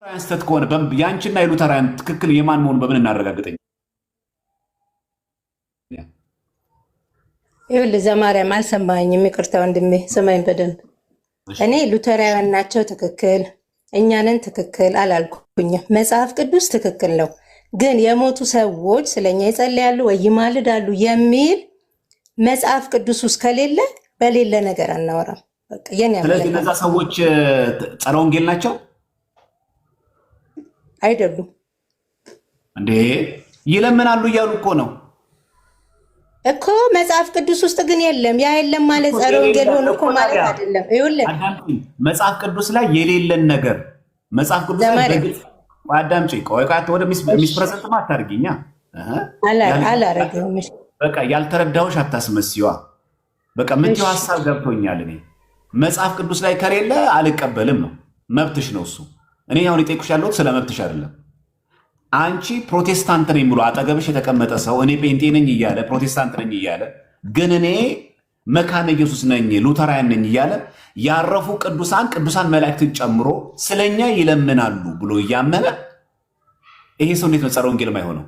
አንስተት ከሆነ ያንቺና የሉተራውያን ትክክል የማን መሆኑ በምን እናረጋግጠኝ? ይኸውልህ ዘማርያም አልሰማኸኝም፣ ይቅርታ ወንድሜ ስማኝ በደንብ። እኔ ሉተራውያን ናቸው ትክክል፣ እኛንን ትክክል አላልኩኝም። መጽሐፍ ቅዱስ ትክክል ነው፣ ግን የሞቱ ሰዎች ስለኛ ይጸልያሉ ወይ ይማልዳሉ የሚል መጽሐፍ ቅዱስ ውስጥ ከሌለ በሌለ ነገር አናወራም። በቃ የኔ ስለዚህ እነዛ ሰዎች ጸረ ወንጌል ናቸው አይደሉም እንዴ? ይለምናሉ እያሉ እኮ ነው እኮ መጽሐፍ ቅዱስ ውስጥ ግን የለም። ያ የለም ማለት ጸረ ወንጌል ሆኖ እኮ ማለት አይደለም። ይኸውልህ መጽሐፍ ቅዱስ ላይ የሌለን ነገር መጽሐፍ ቅዱስ ላይ በግልጽ አዳምጪ። ቆይ ወደ ሚስፕረዘንት ማታርጊኛ አላረገውም። በቃ ያልተረዳሁሽ አታስመስይዋ። በቃ ምትይው ሐሳብ ገብቶኛል። እኔ መጽሐፍ ቅዱስ ላይ ከሌለ አልቀበልም ነው፣ መብትሽ ነው እሱ። እኔ አሁን የጠየኩሽ ያለሁት ስለ መብትሽ አይደለም። አንቺ ፕሮቴስታንት ነኝ ብሎ አጠገብሽ የተቀመጠ ሰው እኔ ጴንጤ ነኝ እያለ ፕሮቴስታንት ነኝ እያለ ግን እኔ መካነ ኢየሱስ ነኝ ሉተራውያን ነኝ እያለ ያረፉ ቅዱሳን መላእክትን ጨምሮ ስለኛ ይለምናሉ ብሎ እያመነ ይሄ ሰው እንዴት ነው ጸረ ወንጌል የማይሆነው?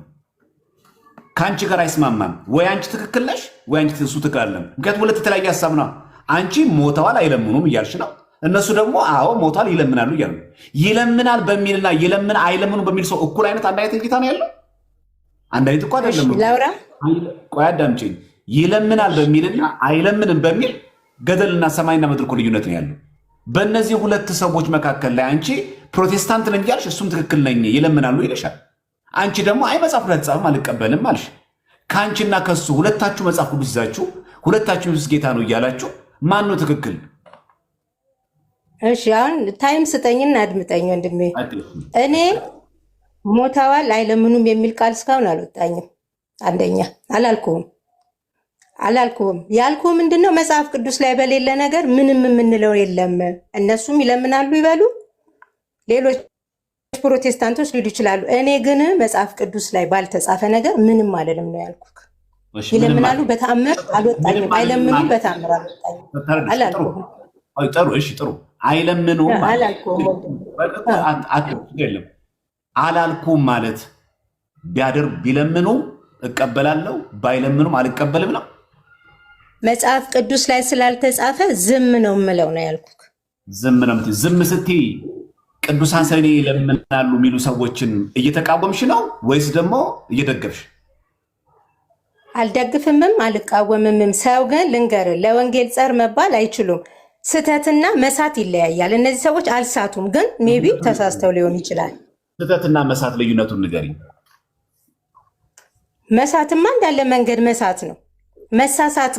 ከአንቺ ጋር አይስማማም ወይ? አንቺ ትክክል ነሽ ወይ አንቺ እሱ ትክክል አይደለም። ምክንያቱም ሁለት የተለያየ ሀሳብ ነው። አንቺ ሞተዋል አይለምኑም እያልሽ ነው፣ እነሱ ደግሞ አዎ ሞተዋል ይለምናሉ እያሉ። ይለምናል በሚልና ይለምን አይለምኑ በሚል ሰው እኩል አይነት አንድ አይነት እይታ ነው ያለው? አንድ አይነት እኮ አይደለም። ቆይ አዳምጪኝ። ይለምናል በሚልና አይለምንም በሚል ገደልና ሰማይና ምድር እኮ ልዩነት ነው ያለው። በእነዚህ ሁለት ሰዎች መካከል ላይ አንቺ ፕሮቴስታንት ነኝ እያልሽ እሱም ትክክል ነኝ ይለምናሉ ይልሻል። አንቺ ደግሞ አይ መጽሐፍ ቅዱስ ተጻፈም አልቀበልም አልሽ። ከአንቺና ከሱ ሁለታችሁ መጽሐፍ ቅዱስ ይዛችሁ ሁለታችሁ ኢየሱስ ጌታ ነው እያላችሁ ማን ነው ትክክል? እሺ አሁን ታይም ስጠኝና አድምጠኝ ወንድሜ። እኔ ሞተዋል አይለምኑም የሚል ቃል እስካሁን አልወጣኝም። አንደኛ አላልኩም ያልኩህ ምንድነው መጽሐፍ ቅዱስ ላይ በሌለ ነገር ምንም የምንለው የለም። እነሱም ይለምናሉ ይበሉ፣ ሌሎች ፕሮቴስታንቶች ሊሉ ይችላሉ። እኔ ግን መጽሐፍ ቅዱስ ላይ ባልተጻፈ ነገር ምንም አይደለም ነው ያልኩህ። ይለምናሉ በተአምር አልወጣኝም፣ አይለምኑም በተአምር አልወጣኝም አላልኩም። ጥሩ እሺ፣ ጥሩ አይለምኑም አላልኩም ማለት ቢያደርግ ቢለምኑ እቀበላለሁ፣ ባይለምኑም አልቀበልም ነው። መጽሐፍ ቅዱስ ላይ ስላልተጻፈ ዝም ነው የምለው ነው ያልኩህ። ዝም ነው የምትይው። ዝም ስትይ ቅዱሳን ስለኔ ይለምናሉ የሚሉ ሰዎችን እየተቃወምሽ ነው ወይስ ደግሞ እየደገፍሽ? አልደግፍምም አልቃወምምም። ሰው ግን ልንገርህ፣ ለወንጌል ጸር መባል አይችሉም። ስተትና መሳት ይለያያል። እነዚህ ሰዎች አልሳቱም፣ ግን ሜቢ ተሳስተው ሊሆን ይችላል። ስተትና መሳት ልዩነቱን ንገሪኝ። መሳትማ እንዳለ መንገድ መሳት ነው። መሳሳት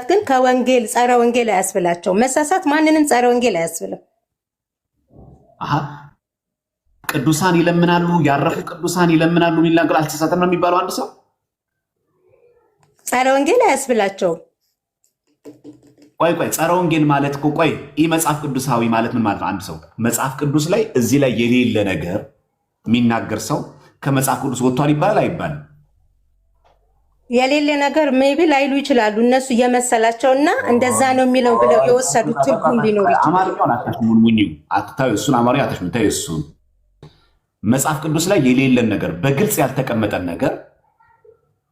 ግን ከወንጌል ጸረ ወንጌል አያስብላቸው። መሳሳት ማንንም ጸረ ወንጌል አያስብልም። ቅዱሳን ይለምናሉ፣ ያረፉ ቅዱሳን ይለምናሉ የሚል ነገር አልተሳሳተም ነው የሚባለው። አንድ ሰው ጸረ ወንጌል አያስብላቸውም። ቆይ ጸረ ወንጌል ማለት እኮ ይህ መጽሐፍ ቅዱሳዊ ማለት ምን ማለት ነው? አንድ ሰው መጽሐፍ ቅዱስ ላይ እዚህ ላይ የሌለ ነገር የሚናገር ሰው ከመጽሐፍ ቅዱስ ወጥቷል ይባላል አይባልም? የሌለ ነገር ሜቢ ላይሉ ይችላሉ እነሱ እየመሰላቸውና እንደዛ ነው የሚለው ብለው የወሰዱት ትርጉም ሊኖር ይችላል። አማርኛውን እሱን አማርኛ አታሽሙኝ። እሱን መጽሐፍ ቅዱስ ላይ የሌለን ነገር በግልጽ ያልተቀመጠን ነገር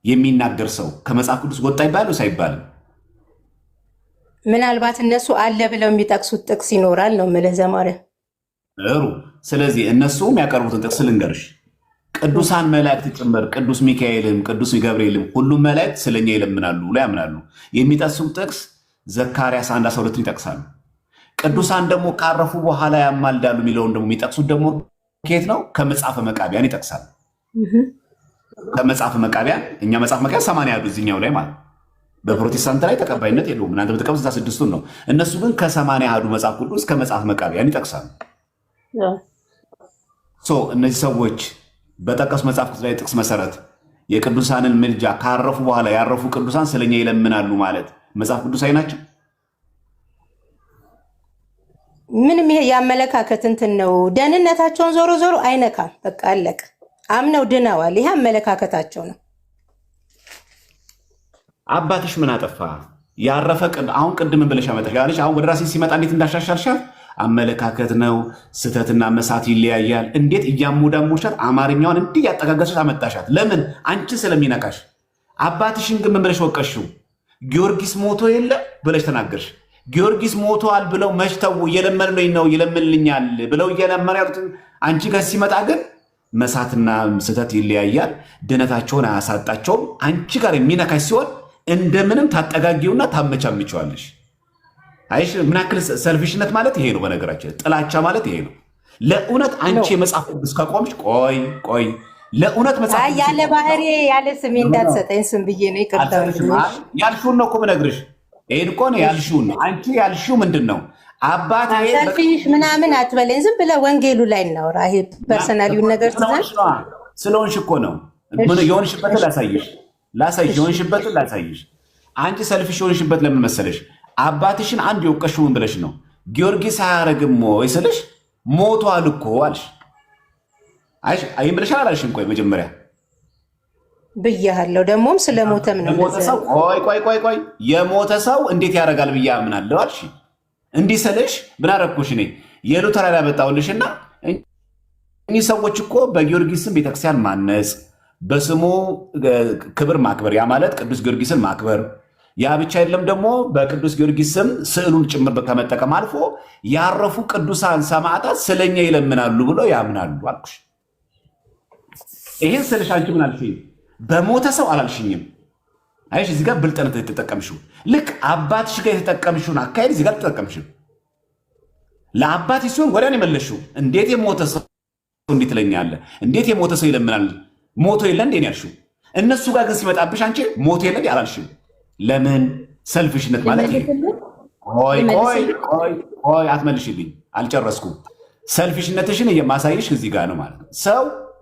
የሚናገር ሰው ከመጽሐፍ ቅዱስ ወጣ ይባላል አይባልም? ምናልባት እነሱ አለ ብለው የሚጠቅሱት ጥቅስ ይኖራል ነው የምልህ ዘማርያም። ጥሩ። ስለዚህ እነሱ የሚያቀርቡትን ጥቅስ ልንገርሽ። ቅዱሳን መላእክት ጭምር ቅዱስ ሚካኤልም ቅዱስ ገብርኤልም ሁሉም መላእክት ስለኛ ይለምናሉ ብለው ያምናሉ። የሚጠቅሱት ጥቅስ ዘካርያስ 1:12 ይጠቅሳሉ። ቅዱሳን ደግሞ ካረፉ በኋላ ያማልዳሉ የሚለውን ደግሞ የሚጠቅሱት ደግሞ ከየት ነው? ከመጽሐፈ መቃቢያን ይጠቅሳሉ። ከመጽሐፈ መቃቢያን እኛ መጽሐፈ መቃቢያን 80 ያሉ እዚኛው ላይ ማለት በፕሮቴስታንት ላይ ተቀባይነት የለውም። እናንተ በተቀበሉት 66ቱን ነው። እነሱ ግን ከ80 ያሉ መጽሐፍ ቅዱስ ከመጽሐፈ መቃቢያን ይጠቅሳሉ። እነዚህ ሰዎች በጠቀሱ መጽሐፍ ቅዱስ ላይ ጥቅስ መሰረት የቅዱሳንን ምልጃ ካረፉ በኋላ ያረፉ ቅዱሳን ስለኛ ይለምናሉ ማለት መጽሐፍ ቅዱሳዊ ናቸው? ምንም ይሄ ያመለካከት እንትን ነው። ደህንነታቸውን ዞሮ ዞሮ አይነካም። በቃ አለቀ። አምነው ድነዋል። ይሄ አመለካከታቸው ነው። አባትሽ ምን አጠፋ? ያረፈ አሁን ቅድም ብለሽ አመጣሽ። አሁን ወደ ራሴ ሲመጣ እንዴት እንዳሻሻልሻት አመለካከት ነው። ስህተትና መሳት ይለያያል። እንዴት እያሞዳሞሻት አማርኛውን እንዲህ ያጠጋገሰች አመጣሻት? ለምን? አንቺን ስለሚነካሽ። አባትሽን ግን ምን ብለሽ ወቀሽው? ጊዮርጊስ ሞቶ የለ ብለሽ ተናገርሽ። ጊዮርጊስ ሞቷል ብለው መሽተው እየለመኑኝ ነው ይለምንልኛል ብለው እየለመኑ ያሉትን አንቺ ጋር ሲመጣ ግን መሳትና ስህተት ይለያያል። ድነታቸውን አያሳጣቸውም። አንቺ ጋር የሚነካሽ ሲሆን እንደምንም ታጠጋጊውና ታመቻምቸዋለሽ። አይሽ ምን ያክል ሰልፊሽነት ማለት ይሄ ነው። በነገራችን ጥላቻ ማለት ይሄ ነው። ለእውነት አንቺ የመጽሐፍ ቅዱስ ከቆምሽ ቆይ ለእውነት መጽሐፍ ያለ ባህሪ ያለ ስሜ እንዳትሰጠኝ ስም ብዬ ነው ይቅርታው። ያልሽውን ነው እኮ የምነግርሽ። ይሄን እኮ ነው ያልሽውን ነው። አንቺ ያልሽው ምንድን ነው? አባት ሰልፊሽ ምናምን አትበለኝ። ዝም ብለህ ወንጌሉ ላይ እናውራ። ይሄ ፐርሰናሊውን ነገር ስለሆንሽ እኮ ነው። ምን የሆንሽበትን ላሳይሽ የሆንሽበትን ላሳይሽ። አንቺ ሰልፊሽ የሆንሽበት ለምን መሰለሽ? አባትሽን አንድ የወቀሽውን ብለሽ ነው። ጊዮርጊስ አያረግም ወይ ስልሽ ሞቷል እኮ አልሽ። አይም ብለሻል አላልሽም? ቆይ መጀመሪያ ብያለሁ። ደግሞም ስለሞተም ነው። ቆይ የሞተ ሰው እንዴት ያደርጋል ብዬ አምናለሁ አልሽ። እንዲህ ስልሽ ምን አደረግኩሽ? እኔ የሉተራን ያመጣሁልሽና እኚህ ሰዎች እኮ በጊዮርጊስ ስም ቤተክርስቲያን ማነጽ፣ በስሙ ክብር ማክበር፣ ያ ማለት ቅዱስ ጊዮርጊስን ማክበር፣ ያ ብቻ አይደለም ደግሞ በቅዱስ ጊዮርጊስ ስም ስዕሉን ጭምር ከመጠቀም አልፎ ያረፉ ቅዱሳን ሰማዕታት ስለኛ ይለምናሉ ብሎ ያምናሉ አልኩሽ። ይሄን ስልሽ አንቺ ምን አልሽኝ? በሞተ ሰው አላልሽኝም። አይሽ እዚህ ጋር ብልጥነት የተጠቀምሽው ልክ አባትሽ ጋር የተጠቀምሽውን አካሄድ እዚህ ጋር ተጠቀምሽው። ለአባትሽ ሲሆን ወዲያን የመለሽው እንዴት የሞተ ሰው እንዴት ትለኛለህ? እንዴት የሞተ ሰው ይለምናል? ሞቶ የለ እንዴ ያልሽው። እነሱ ጋር ግን ሲመጣብሽ አንቺ ሞቶ የለ አላልሽም። ለምን? ሰልፊሽነት ማለት ይሄ። ቆይ አትመልሽልኝ፣ አልጨረስኩም። ሰልፊሽነትሽን የማሳይሽ እዚህ ጋር ነው ማለት ነው።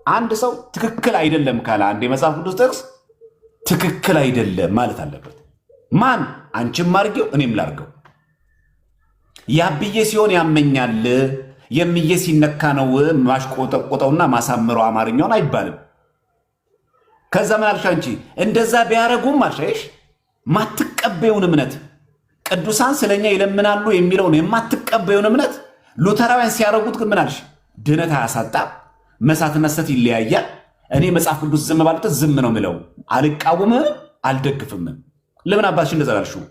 አንድ ሰው ትክክል አይደለም ካለ አንድ የመጽሐፍ ቅዱስ ጥቅስ ትክክል አይደለም ማለት አለበት። ማን? አንቺም አድርጌው እኔም ላድርገው። ያብዬ ሲሆን ያመኛል፣ የምዬ ሲነካ ነው ማሽቆጠቆጠውና ማሳምረው አማርኛውን አይባልም። ከዛ ምን አልሽ አንቺ? እንደዛ ቢያረጉም አልሽ ማትቀበዩን እምነት ቅዱሳን ስለኛ ይለምናሉ የሚለውን የማትቀበዩን እምነት ሉተራውያን ሲያረጉት ግን ምን አልሽ? ድነት አያሳጣም። መሳትና ሰት ይለያያል። እኔ መጽሐፍ ቅዱስ ዝም ባሉት ዝም ነው ምለው፣ አልቃወምም፣ አልደግፍም። ለምን አባትሽ እንደዛ አላልሽው?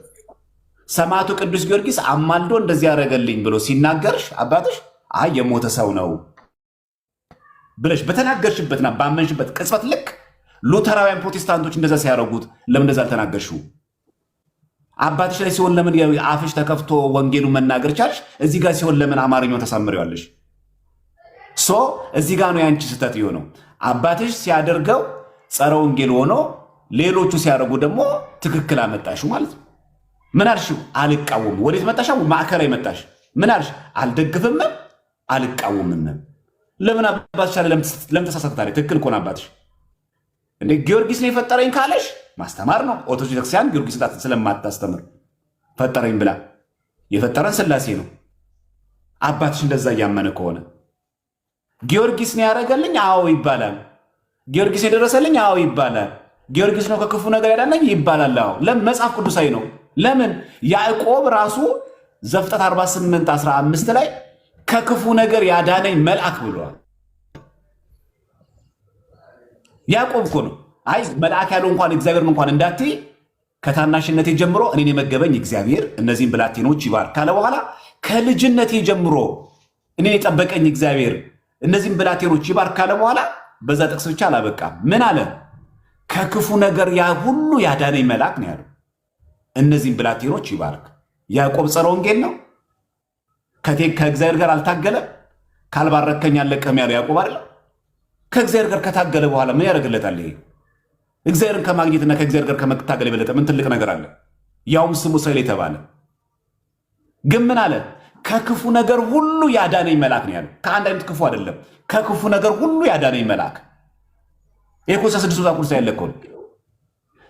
ሰማዕቱ ቅዱስ ጊዮርጊስ አማልዶ እንደዚህ ያደረገልኝ ብሎ ሲናገርሽ አባትሽ አይ የሞተ ሰው ነው ብለሽ በተናገርሽበትና ባመንሽበት ቅጽበት ልክ ሉተራውያን ፕሮቴስታንቶች እንደዛ ሲያደርጉት ለምን እንደዛ አልተናገርሽው? አባትሽ ላይ ሲሆን ለምን አፍሽ ተከፍቶ ወንጌሉን መናገር ቻልሽ? እዚህ ጋር ሲሆን ለምን አማርኛውን ተሳምሪዋለሽ? እዚህ ጋር ነው ያንቺ ስህተት የሆነው። አባትሽ ሲያደርገው ጸረ ወንጌል ሆኖ ሌሎቹ ሲያደርጉ ደግሞ ትክክል አመጣሽው ማለት ነው። ምን አልሽው? አልቃወምም። ወዴት መጣሽ? ማዕከላዊ መጣሽ። ምን አልሽ? አልደግፍም፣ አልቃወምም። ለምን አባትሽ አለ? ለምን ተሳሳተ? ትክክል እኮ ነው አባትሽ። እንዴ ጊዮርጊስ ነው የፈጠረኝ ካለሽ ማስተማር ነው። ኦርቶዶክስ ቤተክርስቲያን ጊዮርጊስ ስለማታስተምር ፈጠረኝ ብላ የፈጠረን ሥላሴ ነው። አባትሽ እንደዛ እያመነ ከሆነ ጊዮርጊስ ነው ያደረገልኝ፣ አዎ ይባላል። ጊዮርጊስ የደረሰልኝ፣ አዎ ይባላል። ጊዮርጊስ ነው ከክፉ ነገር ያዳነኝ ይባላል። አዎ ለምን? መጽሐፍ ቅዱሳዊ ነው። ለምን? ያዕቆብ ራሱ ዘፍጥረት 48:15 ላይ ከክፉ ነገር ያዳነኝ መልአክ ብለዋል። ያዕቆብ እኮ ነው። አይ መልአክ ያለው እንኳን እግዚአብሔርን እንኳን እንዳትይ ከታናሽነቴ ጀምሮ እኔን የመገበኝ እግዚአብሔር እነዚህን ብላቴኖች ይባርክ ካለ በኋላ ከልጅነቴ ጀምሮ እኔን የጠበቀኝ እግዚአብሔር እነዚህም ብላቴኖች ይባርክ ካለ በኋላ በዛ ጥቅስ ብቻ አላበቃም። ምን አለ? ከክፉ ነገር ያ ሁሉ ያዳነኝ መልአክ ነው ያለው። እነዚህም ብላቴኖች ይባርክ። ያዕቆብ ጸረ ወንጌል ነው። ከእግዚአብሔር ጋር አልታገለም። ካልባረከኝ አልለቅህም ያለው ያዕቆብ አይደለም። ከእግዚአብሔር ጋር ከታገለ በኋላ ምን ያደርግለታል? ይሄ እግዚአብሔርን ከማግኘትና ከእግዚአብሔር ጋር ከመታገል የበለጠ ምን ትልቅ ነገር አለ? ያውም ስሙ እስራኤል የተባለ ግን ምን አለ? ከክፉ ነገር ሁሉ ያዳነኝ መልአክ ነው ያለው። ከአንድ አይነት ክፉ አይደለም፣ ከክፉ ነገር ሁሉ ያዳነኝ መልአክ። ይሄ እኮ ስድስቱ ቁርስ ያለከው።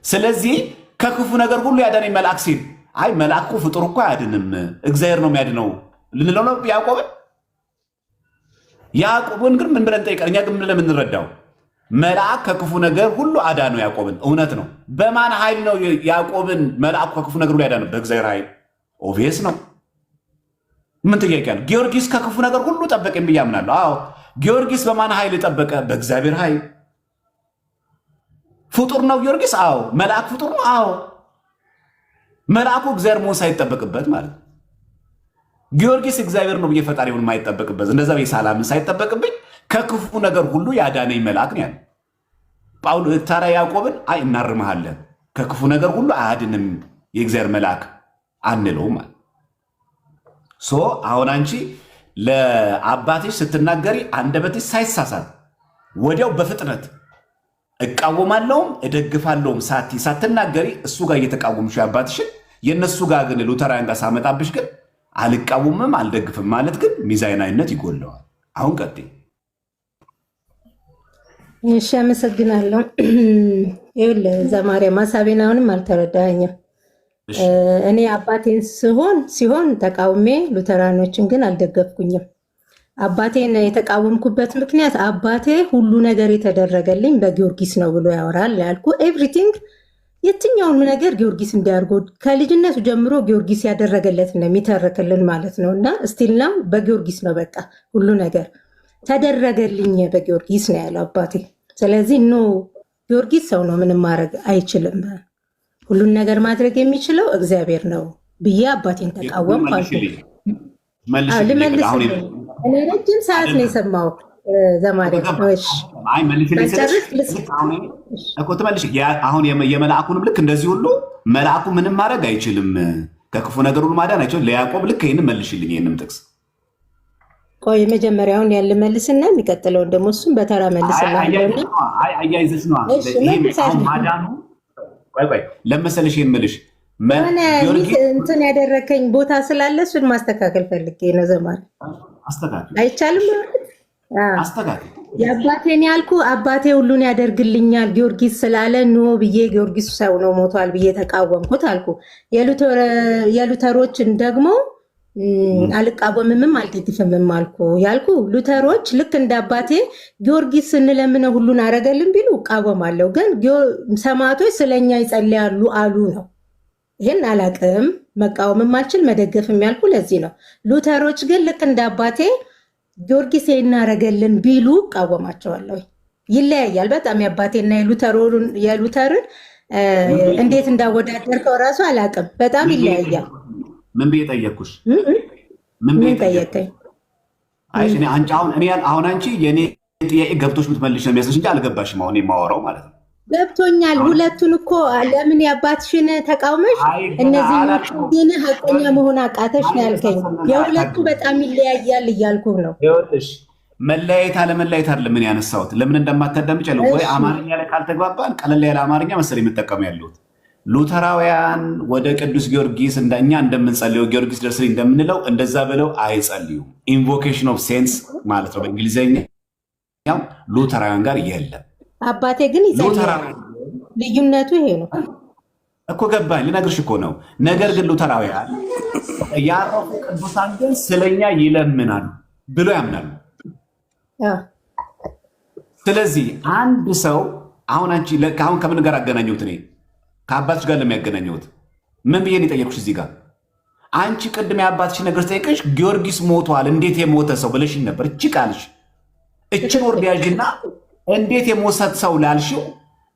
ስለዚህ ከክፉ ነገር ሁሉ ያዳነኝ መልአክ ሲል አይ መልአኩ ፍጡር እኮ አያድንም እግዚአብሔር ነው የሚያድነው ልንለው ነው ያዕቆብን። ያዕቆብን ግን ምን ብለን ጠይቀን? እኛ ግን ምን ለምንረዳው መልአክ ከክፉ ነገር ሁሉ አዳነው ያዕቆብን። እውነት ነው። በማን ኃይል ነው ያዕቆብን መልአኩ ከክፉ ነገር ሁሉ ያዳነው? በእግዚአብሔር ኃይል። ኦቪየስ ነው። ምን ጥያቄ አለ? ጊዮርጊስ ከክፉ ነገር ሁሉ ጠበቀኝ ብዬ አምናለሁ። አዎ ጊዮርጊስ በማን ኃይል ጠበቀ? በእግዚአብሔር ኃይል። ፍጡር ነው ጊዮርጊስ? አዎ። መልአክ ፍጡር ነው? አዎ። መልአኩ እግዚአብሔር መሆን ሳይጠበቅበት ማለት ነው። ጊዮርጊስ እግዚአብሔር ነው ብዬ ፈጣሪውን የማይጠበቅበት እንደዛ ብዬ ሳላምን ሳይጠበቅብኝ ከክፉ ነገር ሁሉ ያዳነኝ መልአክ ነው ያለ ጳውሎስ። ታዲያ ያዕቆብን አይ እናርምሃለን ከክፉ ነገር ሁሉ አያድንም የእግዚአብሔር መልአክ አንለውም ማለት ሶ አሁን አንቺ ለአባትሽ ስትናገሪ አንደበትሽ ሳይሳሳት ወዲያው በፍጥነት እቃወማለሁም እደግፋለሁም ሳትናገሪ እሱ ጋር እየተቃወምሽ አባትሽን የእነሱ ጋር ግን ሉተራውያን ጋር ሳመጣብሽ ግን አልቃወምም አልደግፍም ማለት ግን ሚዛናዊነት ይጎለዋል። አሁን ቀጥይ። እሺ አመሰግናለሁ። ይኸውልህ ዘማርያም ሀሳቤን አሁንም አልተረዳኸኝም። እኔ አባቴን ሲሆን ተቃውሜ ሉተራኖችን ግን አልደገፍኩኝም። አባቴን የተቃወምኩበት ምክንያት አባቴ ሁሉ ነገር የተደረገልኝ በጊዮርጊስ ነው ብሎ ያወራል ያልኩ ኤቭሪቲንግ የትኛውን ነገር ጊዮርጊስ እንዲያርጎ ከልጅነቱ ጀምሮ ጊዮርጊስ ያደረገለት ነው የሚተርክልን ማለት ነው። እና ስቲልና በጊዮርጊስ ነው በቃ ሁሉ ነገር ተደረገልኝ በጊዮርጊስ ነው ያለው አባቴ። ስለዚህ ኖ ጊዮርጊስ ሰው ነው ምንም ማድረግ አይችልም፣ ሁሉን ነገር ማድረግ የሚችለው እግዚአብሔር ነው ብዬ አባቴን ተቃወምኩ አልኩ። ልመልስ እኔ ረጅም ሰዓት ነው የሰማሁት ዘማርያም። አሁን የመልአኩንም ልክ እንደዚህ ሁሉ መልአኩ ምንም ማድረግ አይችልም፣ ከክፉ ነገር ሁሉ ማዳን አይችልም። ለያዕቆብ ልክ ይህንን መልሽልኝ፣ ይህንም ጥቅስ ቆይ መጀመሪያውን ያለ መልስና የሚቀጥለውን ደግሞ እሱም በተራ መልስና አያይዘሽ ነዋ። ማዳኑ ለመሰለሽ የምልሽ እንትን ያደረከኝ ቦታ ስላለ እሱን ማስተካከል ፈልጌ ነው ዘማርያም። አይቻልም አስተካክል። የአባቴን ያልኩ አባቴ ሁሉን ያደርግልኛል ጊዮርጊስ ስላለ ኖ ብዬ ጊዮርጊስ ሰው ነው ሞቷል ብዬ ተቃወምኩት አልኩ። የሉተሮችን ደግሞ አልቃወምምም አልደግፍምም አልኩ ያልኩ። ሉተሮች ልክ እንደ አባቴ ጊዮርጊስ ስንለምነው ሁሉን አረገልን ቢሉ እቃወማለሁ፣ ግን ሰማዕቶች ስለኛ ይጸልያሉ አሉ ነው። ይህን አላቅም፣ መቃወምም አልችል መደገፍም ያልኩ ለዚህ ነው። ሉተሮች ግን ልክ እንደ አባቴ ጊዮርጊስ እናረገልን ቢሉ እቃወማቸዋለሁ። ይለያያል በጣም የአባቴና የሉተርን እንዴት እንዳወዳደርከው እራሱ አላቅም፣ በጣም ይለያያል። ምን ብዬ ጠየቅኩሽ? ምን ጠየቀኝ? አሁን አንቺ የኔ ጥያቄ ገብቶሽ የምትመልሽ ነው የሚያስልሽ እንጂ አልገባሽም። አሁን የማወራው ማለት ነው። ገብቶኛል። ሁለቱን እኮ ለምን የአባትሽን ተቃውመሽ እነዚህ ግን ሀቀኛ መሆን አቃተሽ ነው ያልከኝ። የሁለቱ በጣም ይለያያል እያልኩ ነው። ይኸውልሽ መለያየት አለመለያየት አይደለም ምን ያነሳሁት። ለምን እንደማታዳምጭ ያለው ወይ አማርኛ ላይ ካልተግባባን ቀለል ያለ አማርኛ መሰለኝ የምጠቀሙ ያለሁት። ሉተራውያን ወደ ቅዱስ ጊዮርጊስ እንደኛ እንደምንጸልየው ጊዮርጊስ ደርስልኝ እንደምንለው እንደዛ ብለው አይጸልዩም። ኢንቮኬሽን ኦፍ ሴንስ ማለት ነው በእንግሊዝኛው ሉተራውያን ጋር የለም። አባቴ ግን ይጸልያል። ልዩነቱ ይሄ ነው እኮ ገባኝ። ልነግርሽ እኮ ነው። ነገር ግን ሉተራውያን ያረፉ ቅዱሳን ግን ስለኛ ይለምናሉ ብሎ ያምናሉ። ስለዚህ አንድ ሰው አሁን አንቺ አሁን ከምን ጋር አገናኘሁት? እኔ ከአባትሽ ጋር ለሚያገናኘሁት ምን ብዬ ነው የጠየቅኩሽ? እዚህ ጋር አንቺ ቅድም የአባትሽ ነገር ስጠይቅሽ ጊዮርጊስ ሞቷል እንዴት የሞተ ሰው ብለሽኝ ነበር። እቺ ቃልሽ እችን ወርዲያዥና እንዴት የሞተ ሰው ላልሽው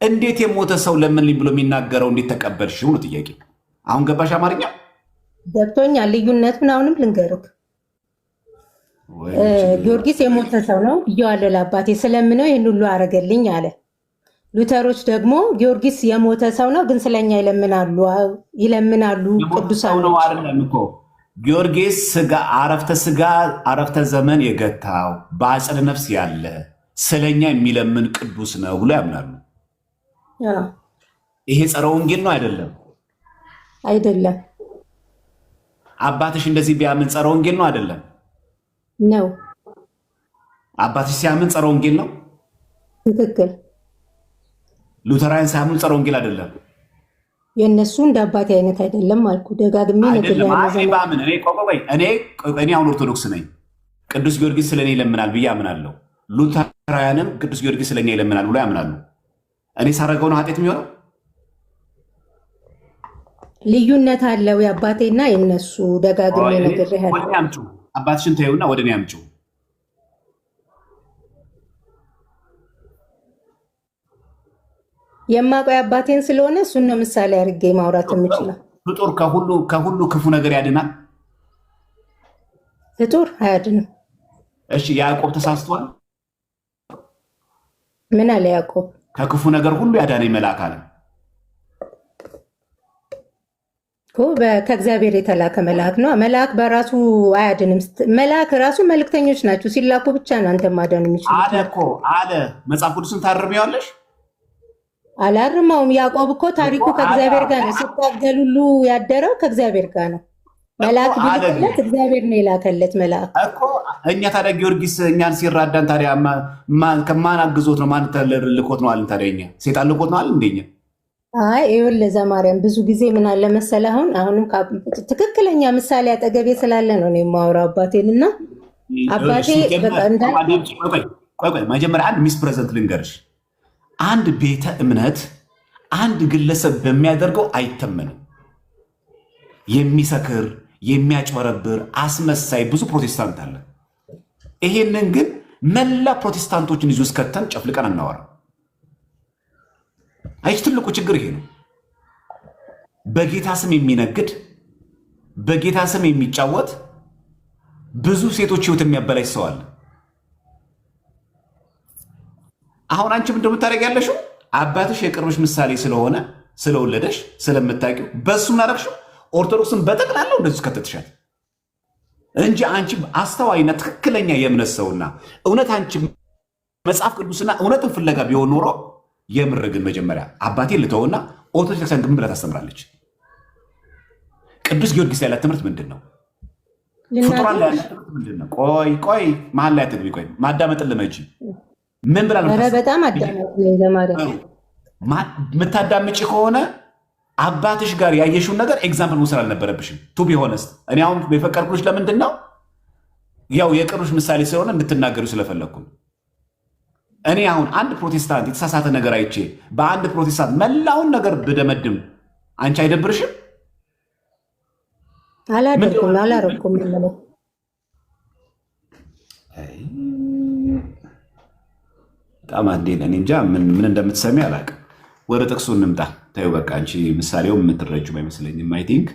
እንዴት የሞተ ሰው ለምንልኝ ብሎ የሚናገረው እንዴት ተቀበልሽው ነው ጥያቄ። አሁን ገባሽ? አማርኛ ገብቶኛል። ልዩነቱን አሁንም ልንገርህ። ጊዮርጊስ የሞተ ሰው ነው ብዬዋለሁ ለአባቴ ስለምነው ይህን ሁሉ አረገልኝ አለ። ሉተሮች ደግሞ ጊዮርጊስ የሞተ ሰው ነው ግን ስለኛ ይለምናሉ ቅዱሳን ነው አይደለም እኮ ጊዮርጊስ ስጋ አረፍተ ዘመን የገታው በአጸደ ነፍስ ያለ ስለኛ የሚለምን ቅዱስ ነው ብሎ ያምናሉ። ይሄ ጸረ ወንጌል ነው አይደለም? አይደለም። አባትሽ እንደዚህ ቢያምን ጸረ ወንጌል ነው አይደለም? ነው። አባትሽ ሲያምን ጸረ ወንጌል ነው። ትክክል። ሉተራውያን ሲያምኑ ጸረ ወንጌል አይደለም። የእነሱ እንደ አባቴ አይነት አይደለም አልኩ ደጋግሜ። እኔ አሁን ኦርቶዶክስ ነኝ። ቅዱስ ጊዮርጊስ ስለኔ ይለምናል ብዬ አምናለሁ። ሉተራውያንም ቅዱስ ጊዮርጊስ ስለኛ ይለምናል ብሎ ያምናሉ። እኔ ሳረገው ነው ኃጢአት የሚሆነው? ልዩነት አለው የአባቴና የነሱ ደጋግሜ ነግሬሃለሁ። አባትሽን ተይውና ወደ እኔ አምጪው። የማውቀው አባቴን ስለሆነ እሱን ነው ምሳሌ አድርጌ ማውራት የምችለው። ፍጡር ከሁሉ ክፉ ነገር ያድናል? ፍጡር አያድንም። እሺ ያዕቆብ ተሳስቷል? ምን አለ ያዕቆብ? ከክፉ ነገር ሁሉ ያዳነኝ መልአክ አለ። ከእግዚአብሔር የተላከ መልአክ ነው። መልአክ በራሱ አያድንም። መልአክ ራሱ መልእክተኞች ናቸው። ሲላኩ ብቻ ነው አንተ ማዳን የሚችሉት አለ እኮ አለ። መጽሐፍ ቅዱስን ታርሚዋለሽ? አላርማውም። ያዕቆብ እኮ ታሪኩ ከእግዚአብሔር ጋር ነው። ሲታገል ሁሉ ያደረው ከእግዚአብሔር ጋር ነው። መልአክ ቢልክለት እግዚአብሔር ነው የላከለት መልአክ እኮ። እኛ ታዲያ ጊዮርጊስ እኛን ሲራዳን ታዲያ ከማን አግዞት ነው? ማን ልኮት ነው አለን? ታዲያ እኛ ሴጣን ልኮት ነው አለን እንደኛ? አይ ይኸውልህ ዘማርያም ብዙ ጊዜ ምን አለ መሰለህ፣ አሁንም ትክክለኛ ምሳሌ አጠገቤ ስላለ ነው የማወራው አባቴን እና አባቴ መጀመሪያ አንድ ሚስ ፕሬዘንት ልንገርሽ። አንድ ቤተ እምነት አንድ ግለሰብ በሚያደርገው አይተመንም። የሚሰክር የሚያጭበረብር አስመሳይ ብዙ ፕሮቴስታንት አለ። ይሄንን ግን መላ ፕሮቴስታንቶችን ይዞ እስከተን ጨፍልቀን አናወራ። አይች ትልቁ ችግር ይሄ ነው። በጌታ ስም የሚነግድ በጌታ ስም የሚጫወት ብዙ ሴቶች ህይወት የሚያበላሽ ሰው አለ። አሁን አንቺም እንደምታደርግ ያለሽው አባትሽ የቅርብሽ ምሳሌ ስለሆነ ስለወለደሽ ስለምታውቂው በሱ ምናደርግሽው ኦርቶዶክስን በጠቅላላው እንደዚህ ከተትሻል እንጂ አንቺ አስተዋይና ትክክለኛ የእምነት ሰውና እውነት አንቺ መጽሐፍ ቅዱስና እውነትን ፍለጋ ቢሆን ኖሮ የምር ግን መጀመሪያ አባቴ ልተውና ኦርቶዶክስ ክርስቲያን ግን ብላ ታስተምራለች። ቅዱስ ጊዮርጊስ ያላት ትምህርት ምንድን ነው? ፍጡራን ላይ ያላት ትምህርት ምንድን ነው? ቆይ መሀል ላይ አትግቢ። ቆይ ማዳመጥ ልመጂ። ምን ብላ ነው? በጣም አዳመጥ ነው ዘማሪያ። የምታዳምጪ ከሆነ አባትሽ ጋር ያየሽውን ነገር ኤግዛምፕል መውሰድ አልነበረብሽም። ቱ ቢ ሆነስት እኔ አሁን የፈቀድኩልሽ ለምንድን ነው? ያው የቅርብሽ ምሳሌ ስለሆነ እንድትናገሩ ስለፈለግኩ። እኔ አሁን አንድ ፕሮቴስታንት የተሳሳተ ነገር አይቼ በአንድ ፕሮቴስታንት መላውን ነገር ብደመድም አንቺ አይደብርሽም? አላረኩም። በጣም አንዴን እኔ እንጃ ምን እንደምትሰሚ አላውቅም። ወደ ጥቅሱ እንምጣ። ተይው በቃ አንቺ ምሳሌው የምትረጁም አይመስለኝም። አይ ቲንክ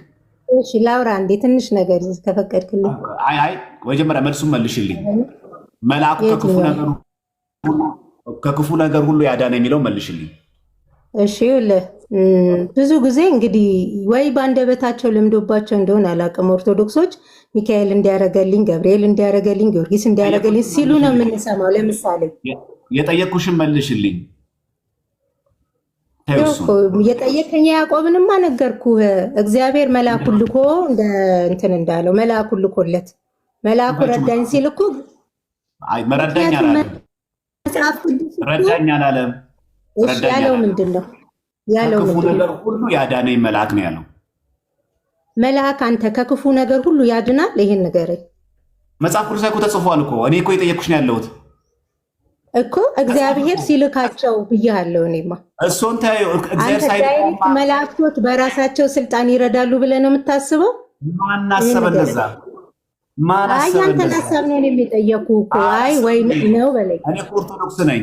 እሺ ላውራ እንዴ ትንሽ ነገር ከፈቀድክልኝ። አይ መጀመሪያ መልሱን መልሽልኝ። መልአኩ ከክፉ ነገር ሁሉ ያዳነ የሚለው መልሽልኝ። እሺ ብዙ ጊዜ እንግዲህ ወይ በአንደበታቸው ለምዶባቸው እንደሆነ አላውቅም። ኦርቶዶክሶች ሚካኤል እንዲያረገልኝ፣ ገብርኤል እንዲያረገልኝ፣ ጊዮርጊስ እንዲያረገልኝ ሲሉ ነው የምንሰማው። ለምሳሌ የጠየቅኩሽን መልሽልኝ። የጠየቀኝ ያዕቆብንማ ነገርኩህ። እግዚአብሔር መልአኩን ልኮ እንትን እንዳለው መልአኩን ልኮለት መልአኩ ረዳኝ ሲል እኮ ረዳኝ አላለም። ያለው ምንድን ነው? ከክፉ ነገር ሁሉ ያዳነኝ መልአክ ነው ያለው። መልአክ አንተ ከክፉ ነገር ሁሉ ያድናል? ይሄን ንገረኝ። መጽሐፍ ቅዱስ ላይ እኮ ተጽፏል እኮ። እኔ እኮ የጠየቅኩሽ ነው ያለሁት እኮ እግዚአብሔር ሲልካቸው ብያለሁ። እኔማ እሱን ታዩ። ዳይሬክት መላእክቶች በራሳቸው ስልጣን ይረዳሉ ብለህ ነው የምታስበው? ማን አሰበ እንደዛ? ያንተን ሀሳብ ነው የሚጠየቁህ እኮ። አይ ወይ ነው በለኝ። እኔ ኦርቶዶክስ ነኝ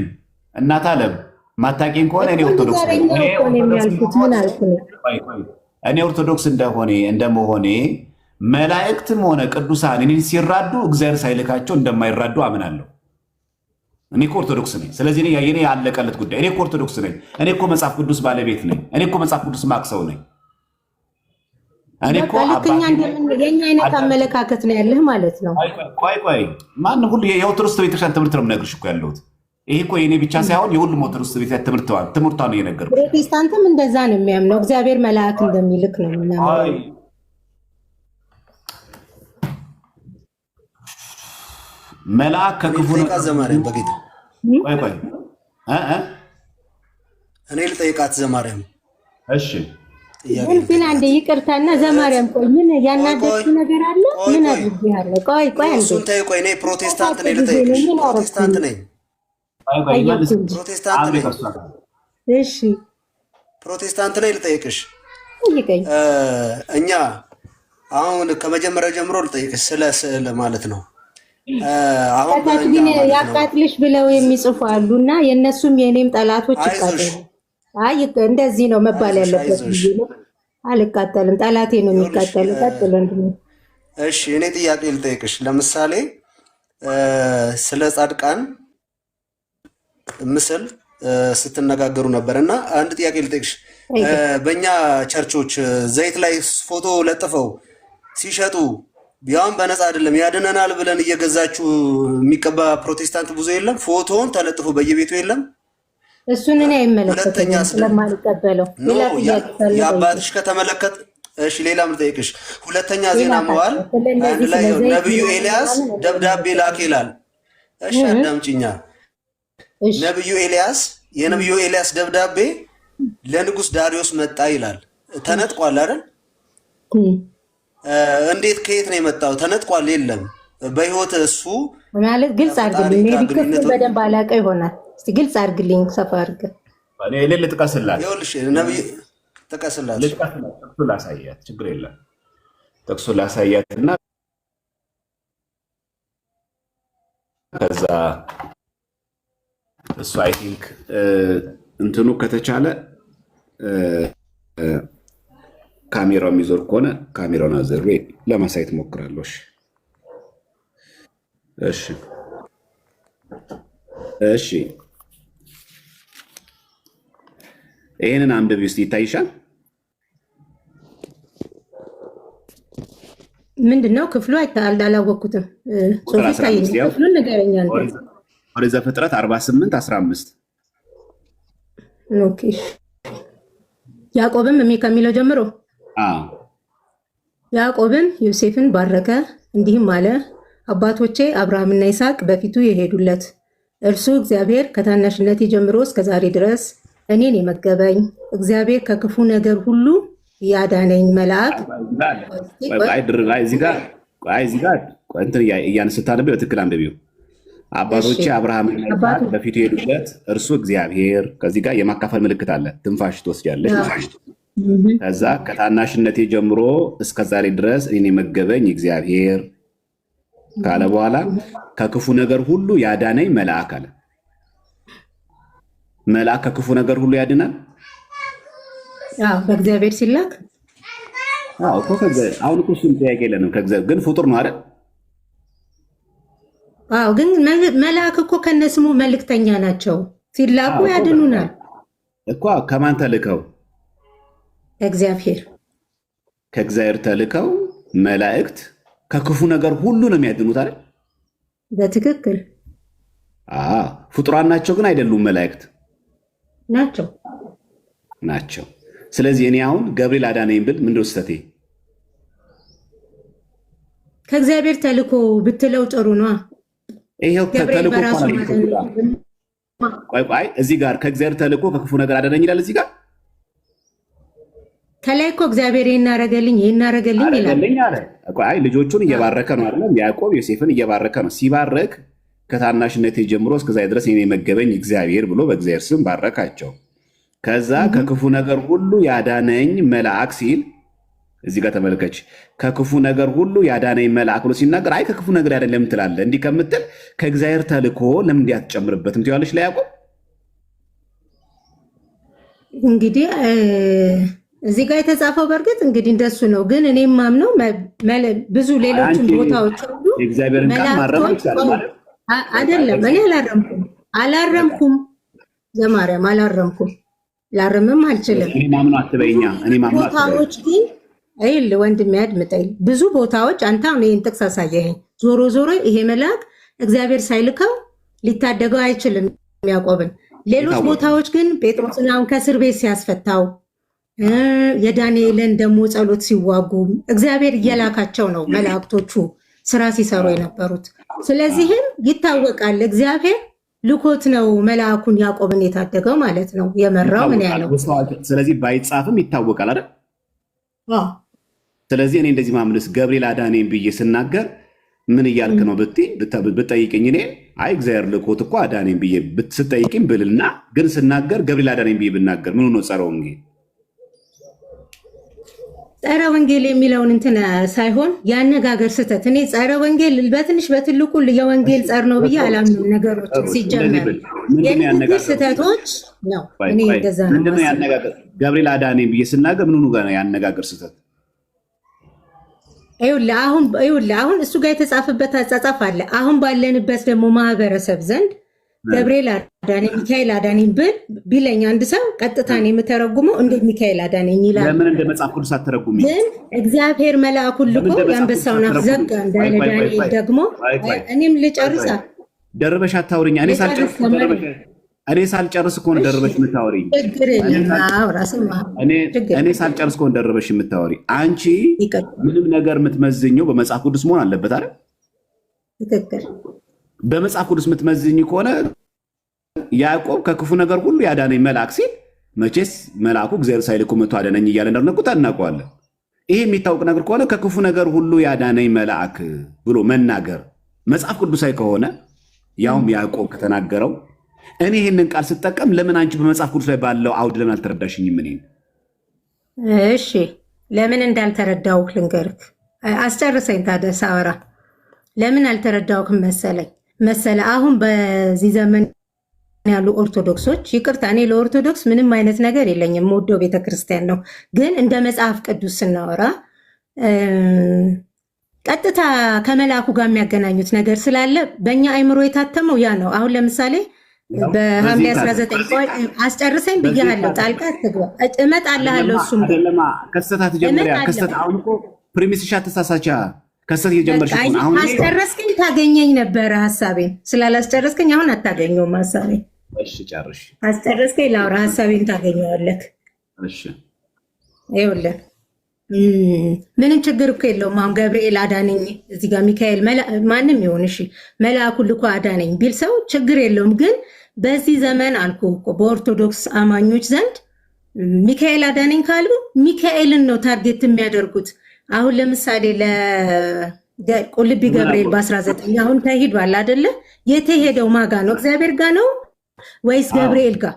እናት አለም ማታቂን ከሆነ እኔ ኦርቶዶክስ ነኝ። እኔ ኦርቶዶክስ እንደመሆኔ መላእክትም ሆነ ቅዱሳን እኔን ሲራዱ እግዚአብሔር ሳይልካቸው እንደማይራዱ አምናለሁ። እኔ እኮ ኦርቶዶክስ ነኝ። ስለዚህ የኔ ያለቀለት ጉዳይ። እኔ እኮ ኦርቶዶክስ ነኝ። እኔ እኮ መጽሐፍ ቅዱስ ባለቤት ነኝ። እኔ እኮ መጽሐፍ ቅዱስ ማቅሰው ነኝ። እኔ እኮ የኛ አይነት አመለካከት ነው ያለህ ማለት ነው። ቆይ ማን ሁሉ የኦርቶዶክስ ቤተክርስቲያን ትምህርት ነው የምነግርሽ እኮ ያለሁት። ይሄ እኮ የኔ ብቻ ሳይሆን የሁሉም ኦርቶዶክስ ቤተክርስቲያን ትምህርቷ ነው የነገርኩሽ። ፕሮቴስታንትም እንደዛ ነው የሚያምነው። እግዚአብሔር መልአክ እንደሚልክ ነው የሚያምነው። መልአክ ከክፉ ነው ዘማርያም በጌታ ቆይ እኔ ልጠይቃት ዘማርያም። እሺ ግን አንዴ ይቅርታና ዘማርያም ቆይ ምን ያናደድኩ ነገር አለ? ምን አድርጌሃለሁ? ቆይ አንዴ እሱን ተይ። ቆይ እኔ ፕሮቴስታንት ነኝ ልጠይቅሽ። ፕሮቴስታንት ነኝ። እሺ ፕሮቴስታንት ነኝ ልጠይቅሽ። ጠይቀኝ። እኛ አሁን ከመጀመሪያው ጀምሮ ልጠይቅሽ ስለ ስዕል ማለት ነው። አሁን ታች ግን ያቃጥልሽ ብለው የሚጽፉ አሉና የእነሱም የኔም ጠላቶች ይቃጠሉ። አይ እንደዚህ ነው መባል ያለበት። አልቃጠልም፣ ጠላቴ ነው የሚቃጠል። ቀጥል ወንድሜ። እሺ እኔ ጥያቄ ልጠይቅሽ። ለምሳሌ ስለ ጻድቃን ምስል ስትነጋገሩ ነበር እና አንድ ጥያቄ ልጠይቅሽ። በእኛ ቸርቾች ዘይት ላይ ፎቶ ለጥፈው ሲሸጡ ያውን በነፃ አይደለም ያድነናል ብለን እየገዛችሁ የሚቀባ ፕሮቴስታንት ብዙ የለም? ፎቶውን ተለጥፎ በየቤቱ የለም? እሱን እኔ አይመለከተኝም ስለማልቀበለው። የአባትሽ ከተመለከት እሺ፣ ሌላም ልጠይቅሽ። ሁለተኛ ዜና መዋዕል አንድ ላይ ነብዩ ኤልያስ ደብዳቤ ላክ ይላል። እሺ አዳምጪኛ። ነብዩ ኤልያስ የነብዩ ኤልያስ ደብዳቤ ለንጉስ ዳሪዮስ መጣ ይላል። ተነጥቋል አይደል? እንዴት ከየት ነው የመጣው? ተነጥቋል? የለም በህይወት እሱ ማለት ግልጽ አድርግልኝ። ሜቢ ክፍል በደንብ አላውቀው ይሆናል። እስቲ ግልጽ አድርግልኝ፣ ሰፋ አድርገህ። እኔ ልጥቀስላት። ይኸውልሽ ነብዩ ጥቀስላት፣ ጥቅሱ ላሳያት፣ ችግር የለም። ጥቅሱ ላሳያትና ከዛ እሱ አይ ቲንክ እንትኑ ከተቻለ ካሜራው የሚዞር ከሆነ ካሜራውን አዘሬ ለማሳየት ሞክራለሁ። እሺ እሺ፣ ይህንን አንብቢ ውስጥ ይታይሻል። ምንድነው ክፍሉ? አላወቅኩትም። ክፍሉን ንገረኛ። ወደ ዘፍጥረት 48:15 ኦኬ። ያዕቆብም ከሚለው ጀምሮ ያዕቆብም ዮሴፍን ባረከ፣ እንዲህም አለ፣ አባቶቼ አብርሃምና ይስሐቅ በፊቱ የሄዱለት እርሱ እግዚአብሔር ከታናሽነቴ ጀምሮ እስከ ዛሬ ድረስ እኔን የመገበኝ እግዚአብሔር ከክፉ ነገር ሁሉ ያዳነኝ መልአክ። እያን ስታነቢው በትክክል አንብቢው። አባቶቼ አብርሃምና ይስሐቅ በፊቱ የሄዱለት እርሱ እግዚአብሔር። ከዚህ ጋር የማካፈል ምልክት አለ። ትንፋሽ ትወስጃለች። ከዛ ከታናሽነቴ ጀምሮ እስከ ዛሬ ድረስ እኔን የመገበኝ እግዚአብሔር ካለ በኋላ ከክፉ ነገር ሁሉ ያዳነኝ መልአክ አለ። መልአክ ከክፉ ነገር ሁሉ ያድናል። በእግዚአብሔር ሲላክ አሁን እኮ እሱን ጥያቄ የለንም። ከእግዚአብሔር ግን ፍጡር ነው አይደል? ግን መልአክ እኮ ከነስሙ መልእክተኛ ናቸው። ሲላኩ ያድኑናል እኮ። ከማን ተልከው? እግዚአብሔር። ከእግዚአብሔር ተልከው መላእክት ከክፉ ነገር ሁሉ ነው የሚያድኑት አይደል? በትክክል ፍጡራን ናቸው ግን አይደሉም። መላእክት ናቸው። ስለዚህ እኔ አሁን ገብርኤል አዳነኝ ብል ምንድነው ስህተቴ? ከእግዚአብሔር ተልኮ ብትለው ጥሩ ነው። ይሄው ተልኮ እዚህ ጋር ከእግዚአብሔር ተልኮ ከክፉ ነገር አዳነኝ ይላል። እዚህ ጋር ከላይ እኮ እግዚአብሔር ይናረገልኝ ይላል። ልጆቹን እየባረከ ነው አይደለም? ያዕቆብ ዮሴፍን እየባረከ ነው። ሲባረክ ከታናሽነቴ ጀምሮ እስከዛ ድረስ እኔን የመገበኝ እግዚአብሔር ብሎ በእግዚአብሔር ስም ባረካቸው። ከዛ ከክፉ ነገር ሁሉ ያዳነኝ መልአክ ሲል እዚህ ጋር ተመልከች። ከክፉ ነገር ሁሉ ያዳነኝ መልአክ ብሎ ሲናገር አይ ከክፉ ነገር ያዳነኝ ትላለህ እንዲህ ከምትል ከእግዚአብሔር ተልኮ ለምን እንዲህ አትጨምርበትም ትይዋለች ለያዕቆብ። እንግዲህ እዚህ ጋር የተጻፈው በእርግጥ እንግዲህ እንደሱ ነው። ግን እኔ ማምነው ብዙ ሌሎችን ቦታዎች ሁሉ የእግዚአብሔርን ቃል ማረም ይቻላል አይደለም። እኔ አላረምኩም ዘማርያም አላረምኩም፣ ላረምም አልችልም። እኔ ማምነው አትበይኛ። እኔ ማምነው ቦታዎች ግን አይል ወንድሜ አድምጠኝ። ብዙ ቦታዎች አንተ አሁን ይሄን ጥቅስ አሳየኸኝ። ዞሮ ዞሮ ይሄ መልአክ እግዚአብሔር ሳይልከው ሊታደገው አይችልም ያዕቆብን። ሌሎች ቦታዎች ግን ጴጥሮስን አሁን ከእስር ቤት ሲያስፈታው የዳንኤልን ደግሞ ጸሎት ሲዋጉ እግዚአብሔር እየላካቸው ነው መላእክቶቹ ስራ ሲሰሩ የነበሩት። ስለዚህም ይታወቃል እግዚአብሔር ልኮት ነው መልአኩን ያዕቆብን የታደገው ማለት ነው፣ የመራው ምን ያለው። ስለዚህ ባይጻፍም ይታወቃል አይደል? ስለዚህ እኔ እንደዚህ ማምለስ ገብርኤል አዳነኝ ብዬ ስናገር ምን እያልክ ነው ብትጠይቅኝ፣ እኔ አይ እግዚአብሔር ልኮት እኮ አዳነኝ ብዬ ስትጠይቅኝ ብልና ግን ስናገር ገብርኤል አዳነኝ ብዬ ብናገር ምኑ ነው ጸረው? እንግዲህ ጸረ ወንጌል የሚለውን እንትን ሳይሆን ያነጋገር ስህተት። እኔ ጸረ ወንጌል በትንሽ በትልቁ የወንጌል ጸር ነው ብዬ አላምንም። ነገሮችን ሲጀመር የንግግር ስህተቶች ነው። እኔ እንደዛ ነው። ምንድነው ያነጋገር ገብርኤል አዳነኝ ብዬ ስናገር ምኑ ጋር ነው ያነጋገር ስህተት? ይኸውልህ አሁን እሱ ጋር የተጻፈበት አጻጻፍ አለ። አሁን ባለንበት ደግሞ ማህበረሰብ ዘንድ ገብርኤል አዳነኝ ሚካኤል አዳነኝ ቢለኝ አንድ ሰው ቀጥታን የምተረጉመው እንደ ሚካኤል አዳነኝ ይላል። ለምን እንደ መጽሐፍ ቅዱስ አትተረጉሚ? ግን እግዚአብሔር መልአኩን ልኮ የአንበሳውን አፍ ዘጋ እንዳለ ዳንኤል ደግሞ እኔም ልጨርሳ ደርበሽ አታውሪኝ። እኔ ሳልጨርስ እኮ ነው ደርበሽ የምታወሪኝ። እኔ ሳልጨርስ እኮ ነው ደርበሽ የምታወሪ። አንቺ ምንም ነገር የምትመዝኘው በመጽሐፍ ቅዱስ መሆን አለበት አይደል? ትክክል። በመጽሐፍ ቅዱስ የምትመዝኝ ከሆነ ያዕቆብ ከክፉ ነገር ሁሉ ያዳነኝ መልአክ ሲል መቼስ መልአኩ እግዚአብሔር ሳይልኩ መጥቶ አዳነኝ እያለ እንደነቁት እናውቀዋለን። ይሄ የሚታወቅ ነገር ከሆነ ከክፉ ነገር ሁሉ ያዳነኝ መልአክ ብሎ መናገር መጽሐፍ ቅዱሳዊ ከሆነ ያውም ያዕቆብ ከተናገረው እኔ ይህንን ቃል ስጠቀም ለምን አንቺ በመጽሐፍ ቅዱስ ላይ ባለው አውድ ለምን አልተረዳሽኝም? ምን እሺ፣ ለምን እንዳልተረዳው ልንገርክ። አስጨርሰኝ ታዲያ ሳወራ ለምን አልተረዳውክም መሰለ አሁን በዚህ ዘመን ያሉ ኦርቶዶክሶች፣ ይቅርታ እኔ ለኦርቶዶክስ ምንም አይነት ነገር የለኝም፣ የምወደው ቤተክርስቲያን ነው። ግን እንደ መጽሐፍ ቅዱስ ስናወራ ቀጥታ ከመልአኩ ጋር የሚያገናኙት ነገር ስላለ በእኛ አይምሮ የታተመው ያ ነው። አሁን ለምሳሌ በሐምሌ 19 አስጨርሰኝ ብያለሁ። ጣልቃ ትግባ እመጣልሃለሁ። እሱም ከስተታት ጀምሪያ ከስተት አሁን እኮ ፕሪሚስሻ ተሳሳቻ ከስተት የጀመርሽ አሁን አስጨረስከኝ ታገኘኝ ነበረ ሐሳቤን። ስላላስጨረስከኝ አሁን አታገኘውም ሐሳቤን። እሺ ጨርሽ። አስጨረስከኝ ላውራ ሐሳቤን ታገኘዋለህ። እሺ ይኸውልህ ምንም ችግር እኮ የለውም። አሁን ገብርኤል አዳነኝ እዚህ ጋር ሚካኤል ማንም ይሁን እሺ መልአኩ ልኮ አዳነኝ ቢል ሰው ችግር የለውም። ግን በዚህ ዘመን አልኩ እኮ በኦርቶዶክስ አማኞች ዘንድ ሚካኤል አዳነኝ ካሉ ሚካኤልን ነው ታርጌት የሚያደርጉት። አሁን ለምሳሌ ለቁልቢ ገብርኤል በ19 አሁን ተሄዷል አይደለ? የተሄደው ማጋ ነው? እግዚአብሔር ጋር ነው ወይስ ገብርኤል ጋር?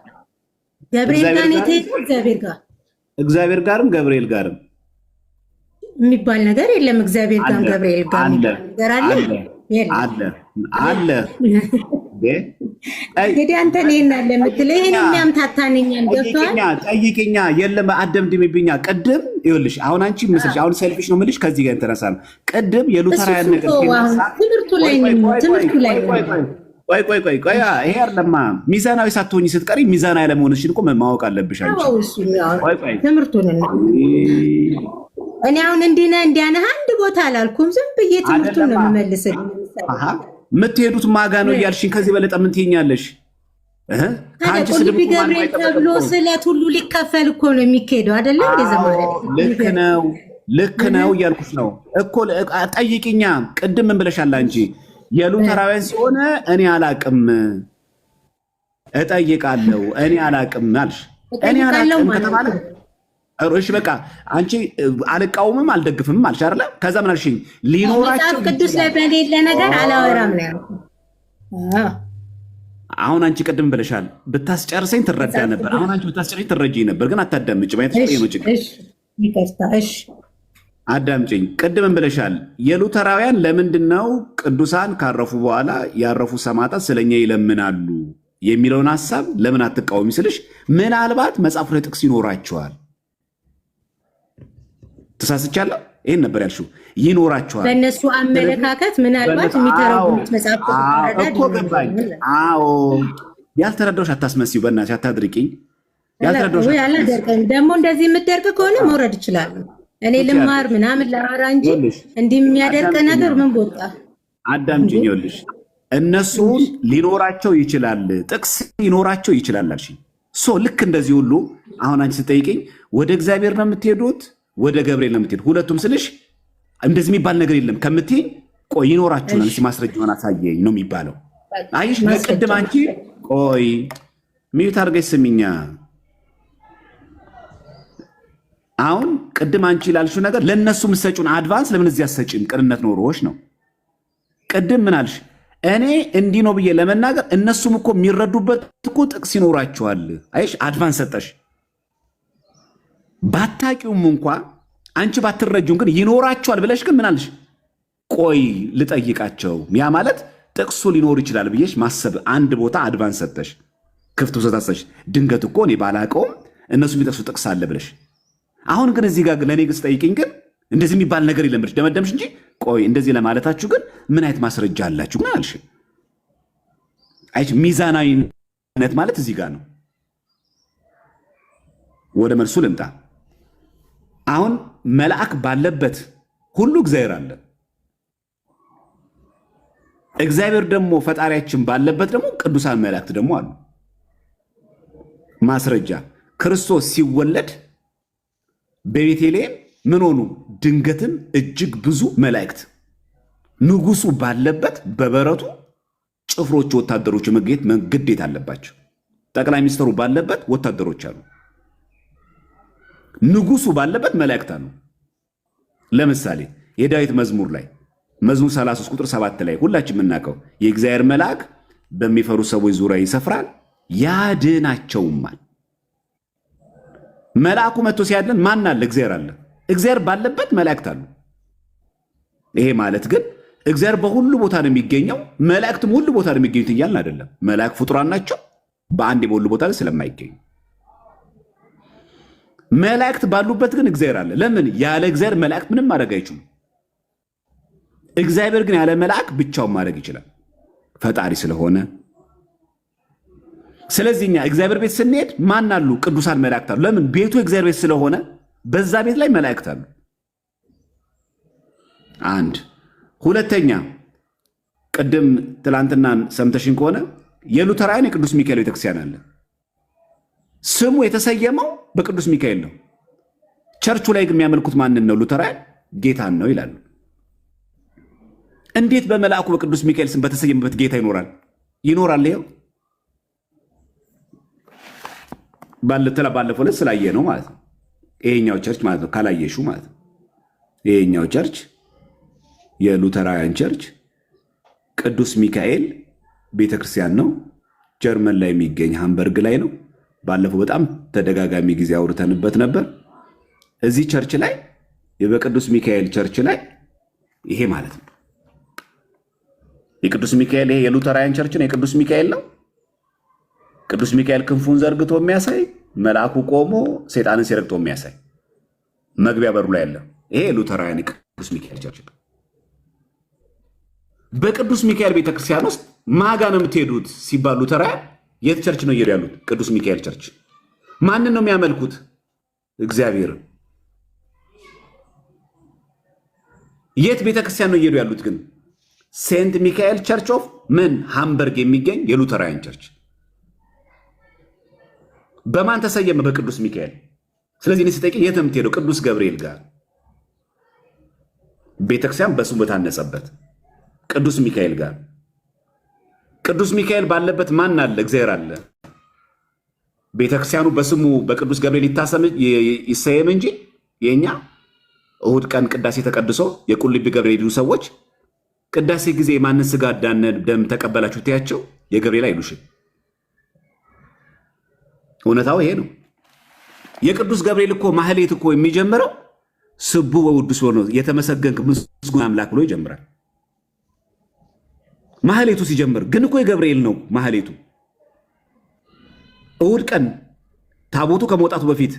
ገብርኤል ጋር ነው የተሄደው። እግዚአብሔር ጋርም ገብርኤል ጋርም የሚባል ነገር የለም። እግዚአብሔር ጋር ገብርኤል ጋር የሚባል ነገር አለ። እንግዲህ አንተ ነህና ለምትለው ይሄን የሚያምታታንኛል። ገብቶሃል? ጠይቅኛ የለም አደምድምብኛ። ቅድም ይኸውልሽ አሁን አንቺ ምስልሽ አሁን ሰልፊሽ ነው የምልሽ ከዚህ ጋር ኢንተረሳ ነው። ቅድም የሉተራውያን ነገር ትምህርቱ ላይ ቆይ ይሄ አይደለማ። ሚዛናዊ ሳትሆኚ ስትቀሪ ሚዛናዊ ለመሆንሽን እኮ ማወቅ አለብሽ አንቺ። ትምህርቱን እኔ አሁን እንዲህ ነህ እንዲያ ነህ አንድ ቦታ አላልኩም። ዝም ብዬ ትምህርቱን ነው የምመልስልህ። የምትሄዱት ማጋ ነው እያልሽኝ ከዚህ በለጠ ምን ትይኛለሽ? ቁልቢ ገብርኤል ተብሎ ስለት ሁሉ ሊከፈል እኮ ነው የሚካሄደው አይደለ? ልክ ነው እያልኩሽ ነው እኮ። ጠይቅኛ። ቅድም ምን ብለሻል አንቺ? የሉተራውያን ሲሆነ እኔ አላቅም እጠይቃለሁ። እኔ አላቅም አልሽ። እኔ አላቅም ከተባለ እሺ በቃ አንቺ አልቃወምም አልደግፍም አልሽ አይደለ? ከዛ ምን አልሽኝ? ሊኖራቸው ቅዱስ ላይ በሌለ ነገር አላወራም ነው ያልኩት። አሁን አንቺ ቅድም ብለሻል ብታስጨርሰኝ ትረዳ ነበር። አሁን አንቺ ብታስጨርሰኝ ትረጂኝ ነበር፣ ግን አታዳምጭ ማለት ነው ችግር። እሺ አዳምጪኝ። ቅድም ብለሻል የሉተራውያን ለምንድነው ቅዱሳን ካረፉ በኋላ ያረፉ ሰማዕታት ስለኛ ይለምናሉ የሚለውን ሐሳብ ለምን አትቃወሚ ስልሽ ምናልባት መጽሐፉ ላይ ጥቅስ ይኖራቸዋል። ተሳስቻለሁ? ይሄን ነበር ያልሽው። ይኖራቸዋል በእነሱ አመለካከት ምናልባት የሚተረጉሙት መጽሐፍ እኮ ገባኝ። አዎ ያልተረዳሁሽ አታስመስዩ፣ በእናትሽ አታድርቂኝ። ያልተረዳሁሽ አላደርቅም። ደግሞ እንደዚህ የምትደርቅ ከሆነ መውረድ ይችላሉ። እኔ ልማር ምናምን ላወራ እንጂ እንዲህ የሚያደርቅ ነገር ምን ቦታ። አዳምጪኝ። ይኸውልሽ እነሱን ሊኖራቸው ይችላል፣ ጥቅስ ሊኖራቸው ይችላል አልሽኝ። ልክ እንደዚህ ሁሉ አሁን አንቺ ስጠይቅኝ ወደ እግዚአብሔር ነው የምትሄዱት ወደ ገብርኤል ነው የምትሄዱት? ሁለቱም ስልሽ እንደዚህ የሚባል ነገር የለም ከምትይኝ ቆይ ይኖራችሁናል እስኪ ማስረጃውን አሳየኝ ነው የሚባለው። አየሽ ቅድም አንቺ ቆይ ሚዩት አድርገሽ ስሚኛ። አሁን ቅድም አንቺ ላልሽው ነገር ለእነሱ የምትሰጪውን አድቫንስ ለምን እዚህ አትሰጪም? ቅንነት ኖሮሽ ነው። ቅድም ምን አልሽ? እኔ እንዲህ ነው ብዬ ለመናገር እነሱም እኮ የሚረዱበት እኮ ጥቅስ ይኖራቸዋል። አይሽ አድቫንስ ሰጠሽ። ባታቂውም እንኳ አንቺ ባትረጁን ግን ይኖራቸዋል ብለሽ ግን ምን አልሽ? ቆይ ልጠይቃቸው። ያ ማለት ጥቅሱ ሊኖር ይችላል ብዬሽ ማሰብ አንድ ቦታ አድቫንስ ሰጠሽ፣ ክፍት ሰጣሰሽ። ድንገት እኮ እኔ ባላቀውም እነሱ የሚጠቅሱ ጥቅስ አለ ብለሽ። አሁን ግን እዚህ ጋር ለእኔ ግን ስጠይቅኝ ግን እንደዚህ የሚባል ነገር የለም ብለሽ ደመደምሽ እንጂ ቆይ እንደዚህ ለማለታችሁ ግን ምን አይነት ማስረጃ አላችሁ ግን አልሽ። አይ ሚዛናዊነት ማለት እዚህ ጋር ነው። ወደ መልሱ ልምጣ። አሁን መልአክ ባለበት ሁሉ እግዚአብሔር አለ። እግዚአብሔር ደግሞ ፈጣሪያችን ባለበት ደግሞ ቅዱሳን መላእክት ደግሞ አሉ። ማስረጃ ክርስቶስ ሲወለድ በቤተልሔም ምን ሆኑ? ድንገትን እጅግ ብዙ መላእክት ንጉሱ ባለበት በበረቱ ጭፍሮች ወታደሮች መገኘት ግዴታ አለባቸው። ጠቅላይ ሚኒስትሩ ባለበት ወታደሮች አሉ። ንጉሱ ባለበት መላእክት አሉ። ለምሳሌ የዳዊት መዝሙር ላይ መዝሙር 33 ቁጥር 7 ላይ ሁላችን የምናውቀው የእግዚአብሔር መልአክ በሚፈሩ ሰዎች ዙሪያ ይሰፍራል ያድናቸውማል። መልአኩ መጥቶ ሲያድን ማን አለ? እግዚአብሔር አለ። እግዚአብሔር ባለበት መላእክት አሉ። ይሄ ማለት ግን እግዚአብሔር በሁሉ ቦታ ነው የሚገኘው፣ መላእክትም ሁሉ ቦታ ነው የሚገኙት እያልን አይደለም። መላእክት ፍጡራን ናቸው፣ በአንዴ በሁሉ ቦታ ላይ ስለማይገኙ። መላእክት ባሉበት ግን እግዚአብሔር አለ። ለምን? ያለ እግዚአብሔር መላእክት ምንም ማድረግ አይችሉም። እግዚአብሔር ግን ያለ መልአክ ብቻውን ማድረግ ይችላል፣ ፈጣሪ ስለሆነ። ስለዚህ እኛ እግዚአብሔር ቤት ስንሄድ ማን አሉ? ቅዱሳን መላእክት አሉ። ለምን? ቤቱ እግዚአብሔር ቤት ስለሆነ በዛ ቤት ላይ መላእክት አሉ። አንድ ሁለተኛ፣ ቅድም ትላንትና ሰምተሽን ከሆነ የሉተራውያን የቅዱስ ሚካኤል ቤተክርስቲያን አለ። ስሙ የተሰየመው በቅዱስ ሚካኤል ነው። ቸርቹ ላይ ግን የሚያመልኩት ማንን ነው? ሉተራውያን ጌታን ነው ይላሉ። እንዴት በመልአኩ በቅዱስ ሚካኤል ስም በተሰየመበት ጌታ ይኖራል? ይኖራል። ይኸው ባለፈው ዕለት ስላየ ነው ማለት ነው። ይሄኛው ቸርች ማለት ነው፣ ካላየሹ ማለት ነው። ይሄኛው ቸርች የሉተራውያን ቸርች ቅዱስ ሚካኤል ቤተክርስቲያን ነው። ጀርመን ላይ የሚገኝ ሃምበርግ ላይ ነው። ባለፈው በጣም ተደጋጋሚ ጊዜ አውርተንበት ነበር። እዚህ ቸርች ላይ በቅዱስ ሚካኤል ቸርች ላይ ይሄ ማለት ነው የቅዱስ ሚካኤል፣ ይሄ የሉተራውያን ቸርች ነው። የቅዱስ ሚካኤል ነው። ቅዱስ ሚካኤል ክንፉን ዘርግቶ የሚያሳይ መልአኩ ቆሞ ሰይጣንን ሲረግጦ የሚያሳይ መግቢያ በሩ ላይ ያለ ይሄ የሉተራውያን ቅዱስ ሚካኤል ቸርች ነው። በቅዱስ ሚካኤል ቤተክርስቲያን ውስጥ ማጋ ነው የምትሄዱት ሲባል ሉተራውያን የት ቸርች ነው እየሄዱ ያሉት? ቅዱስ ሚካኤል ቸርች። ማንን ነው የሚያመልኩት? እግዚአብሔር። የት ቤተክርስቲያን ነው እየሄዱ ያሉት ግን? ሴንት ሚካኤል ቸርች ኦፍ ምን ሃምበርግ የሚገኝ የሉተራውያን ቸርች። በማን ተሰየመ? በቅዱስ ሚካኤል። ስለዚህ እኔ ስጠይቅ የት ነው የምትሄደው? ቅዱስ ገብርኤል ጋር ቤተክርስቲያን በስሙ በታነጸበት ቅዱስ ሚካኤል ጋር። ቅዱስ ሚካኤል ባለበት ማን አለ? እግዚአብሔር አለ። ቤተክርስቲያኑ በስሙ በቅዱስ ገብርኤል ይሰየም እንጂ የኛ እሁድ ቀን ቅዳሴ ተቀድሶ የቁልቢ ገብርኤል ሄዱ ሰዎች ቅዳሴ ጊዜ ማንን ስጋ ደም ተቀበላችሁ ትያቸው የገብርኤል አይሉሽም። እውነታው ይሄ ነው። የቅዱስ ገብርኤል እኮ ማህሌት እኮ የሚጀምረው ስቡ ወውድስ ሆኖ የተመሰገንክ ምስጉን አምላክ ብሎ ይጀምራል። ማህሌቱ ሲጀምር ግን እኮ የገብርኤል ነው ማህሌቱ። እሁድ ቀን ታቦቱ ከመውጣቱ በፊት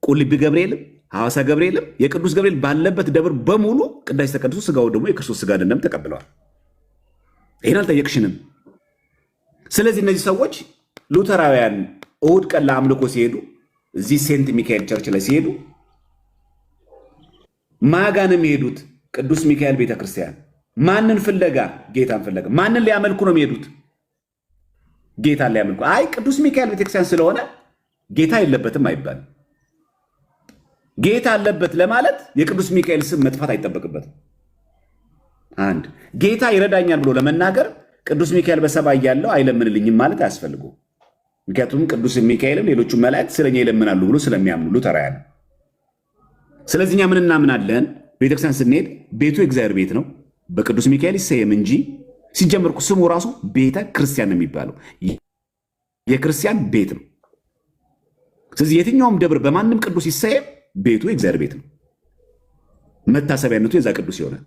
ቁልቢ ገብርኤልም ሐዋሳ ገብርኤልም የቅዱስ ገብርኤል ባለበት ደብር በሙሉ ቅዳሴ ተቀድሶ ስጋው ደግሞ የክርስቶስ ስጋ ደም ተቀብለዋል። ይሄን አልጠየቅሽንም። ስለዚህ እነዚህ ሰዎች ሉተራውያን እሁድ ቀን ለአምልኮ ሲሄዱ እዚህ ሴንት ሚካኤል ቸርች ላይ ሲሄዱ ማጋን የሚሄዱት ቅዱስ ሚካኤል ቤተክርስቲያን ማንን ፍለጋ? ጌታን ፍለጋ። ማንን ሊያመልኩ ነው የሚሄዱት? ጌታን ሊያመልኩ። አይ ቅዱስ ሚካኤል ቤተክርስቲያን ስለሆነ ጌታ የለበትም አይባልም። ጌታ አለበት ለማለት የቅዱስ ሚካኤል ስም መጥፋት አይጠበቅበትም። አንድ ጌታ ይረዳኛል ብሎ ለመናገር ቅዱስ ሚካኤል በሰማይ ያለው አይለምንልኝም ማለት አያስፈልጉም። ምክንያቱም ቅዱስ ሚካኤልም ሌሎቹ መላእክት ስለኛ ይለምናሉ ብሎ ስለሚያምኑ ሉተራውያን። ስለዚህ እኛ ምን እናምናለን? ቤተክርስቲያን ስንሄድ ቤቱ የእግዚአብሔር ቤት ነው፣ በቅዱስ ሚካኤል ይሰየም እንጂ ሲጀምር ስሙ ራሱ ቤተ ክርስቲያን ነው የሚባለው፣ የክርስቲያን ቤት ነው። ስለዚህ የትኛውም ደብር በማንም ቅዱስ ይሰየም ቤቱ የእግዚአብሔር ቤት ነው። መታሰቢያነቱ የዛ ቅዱስ ይሆናል።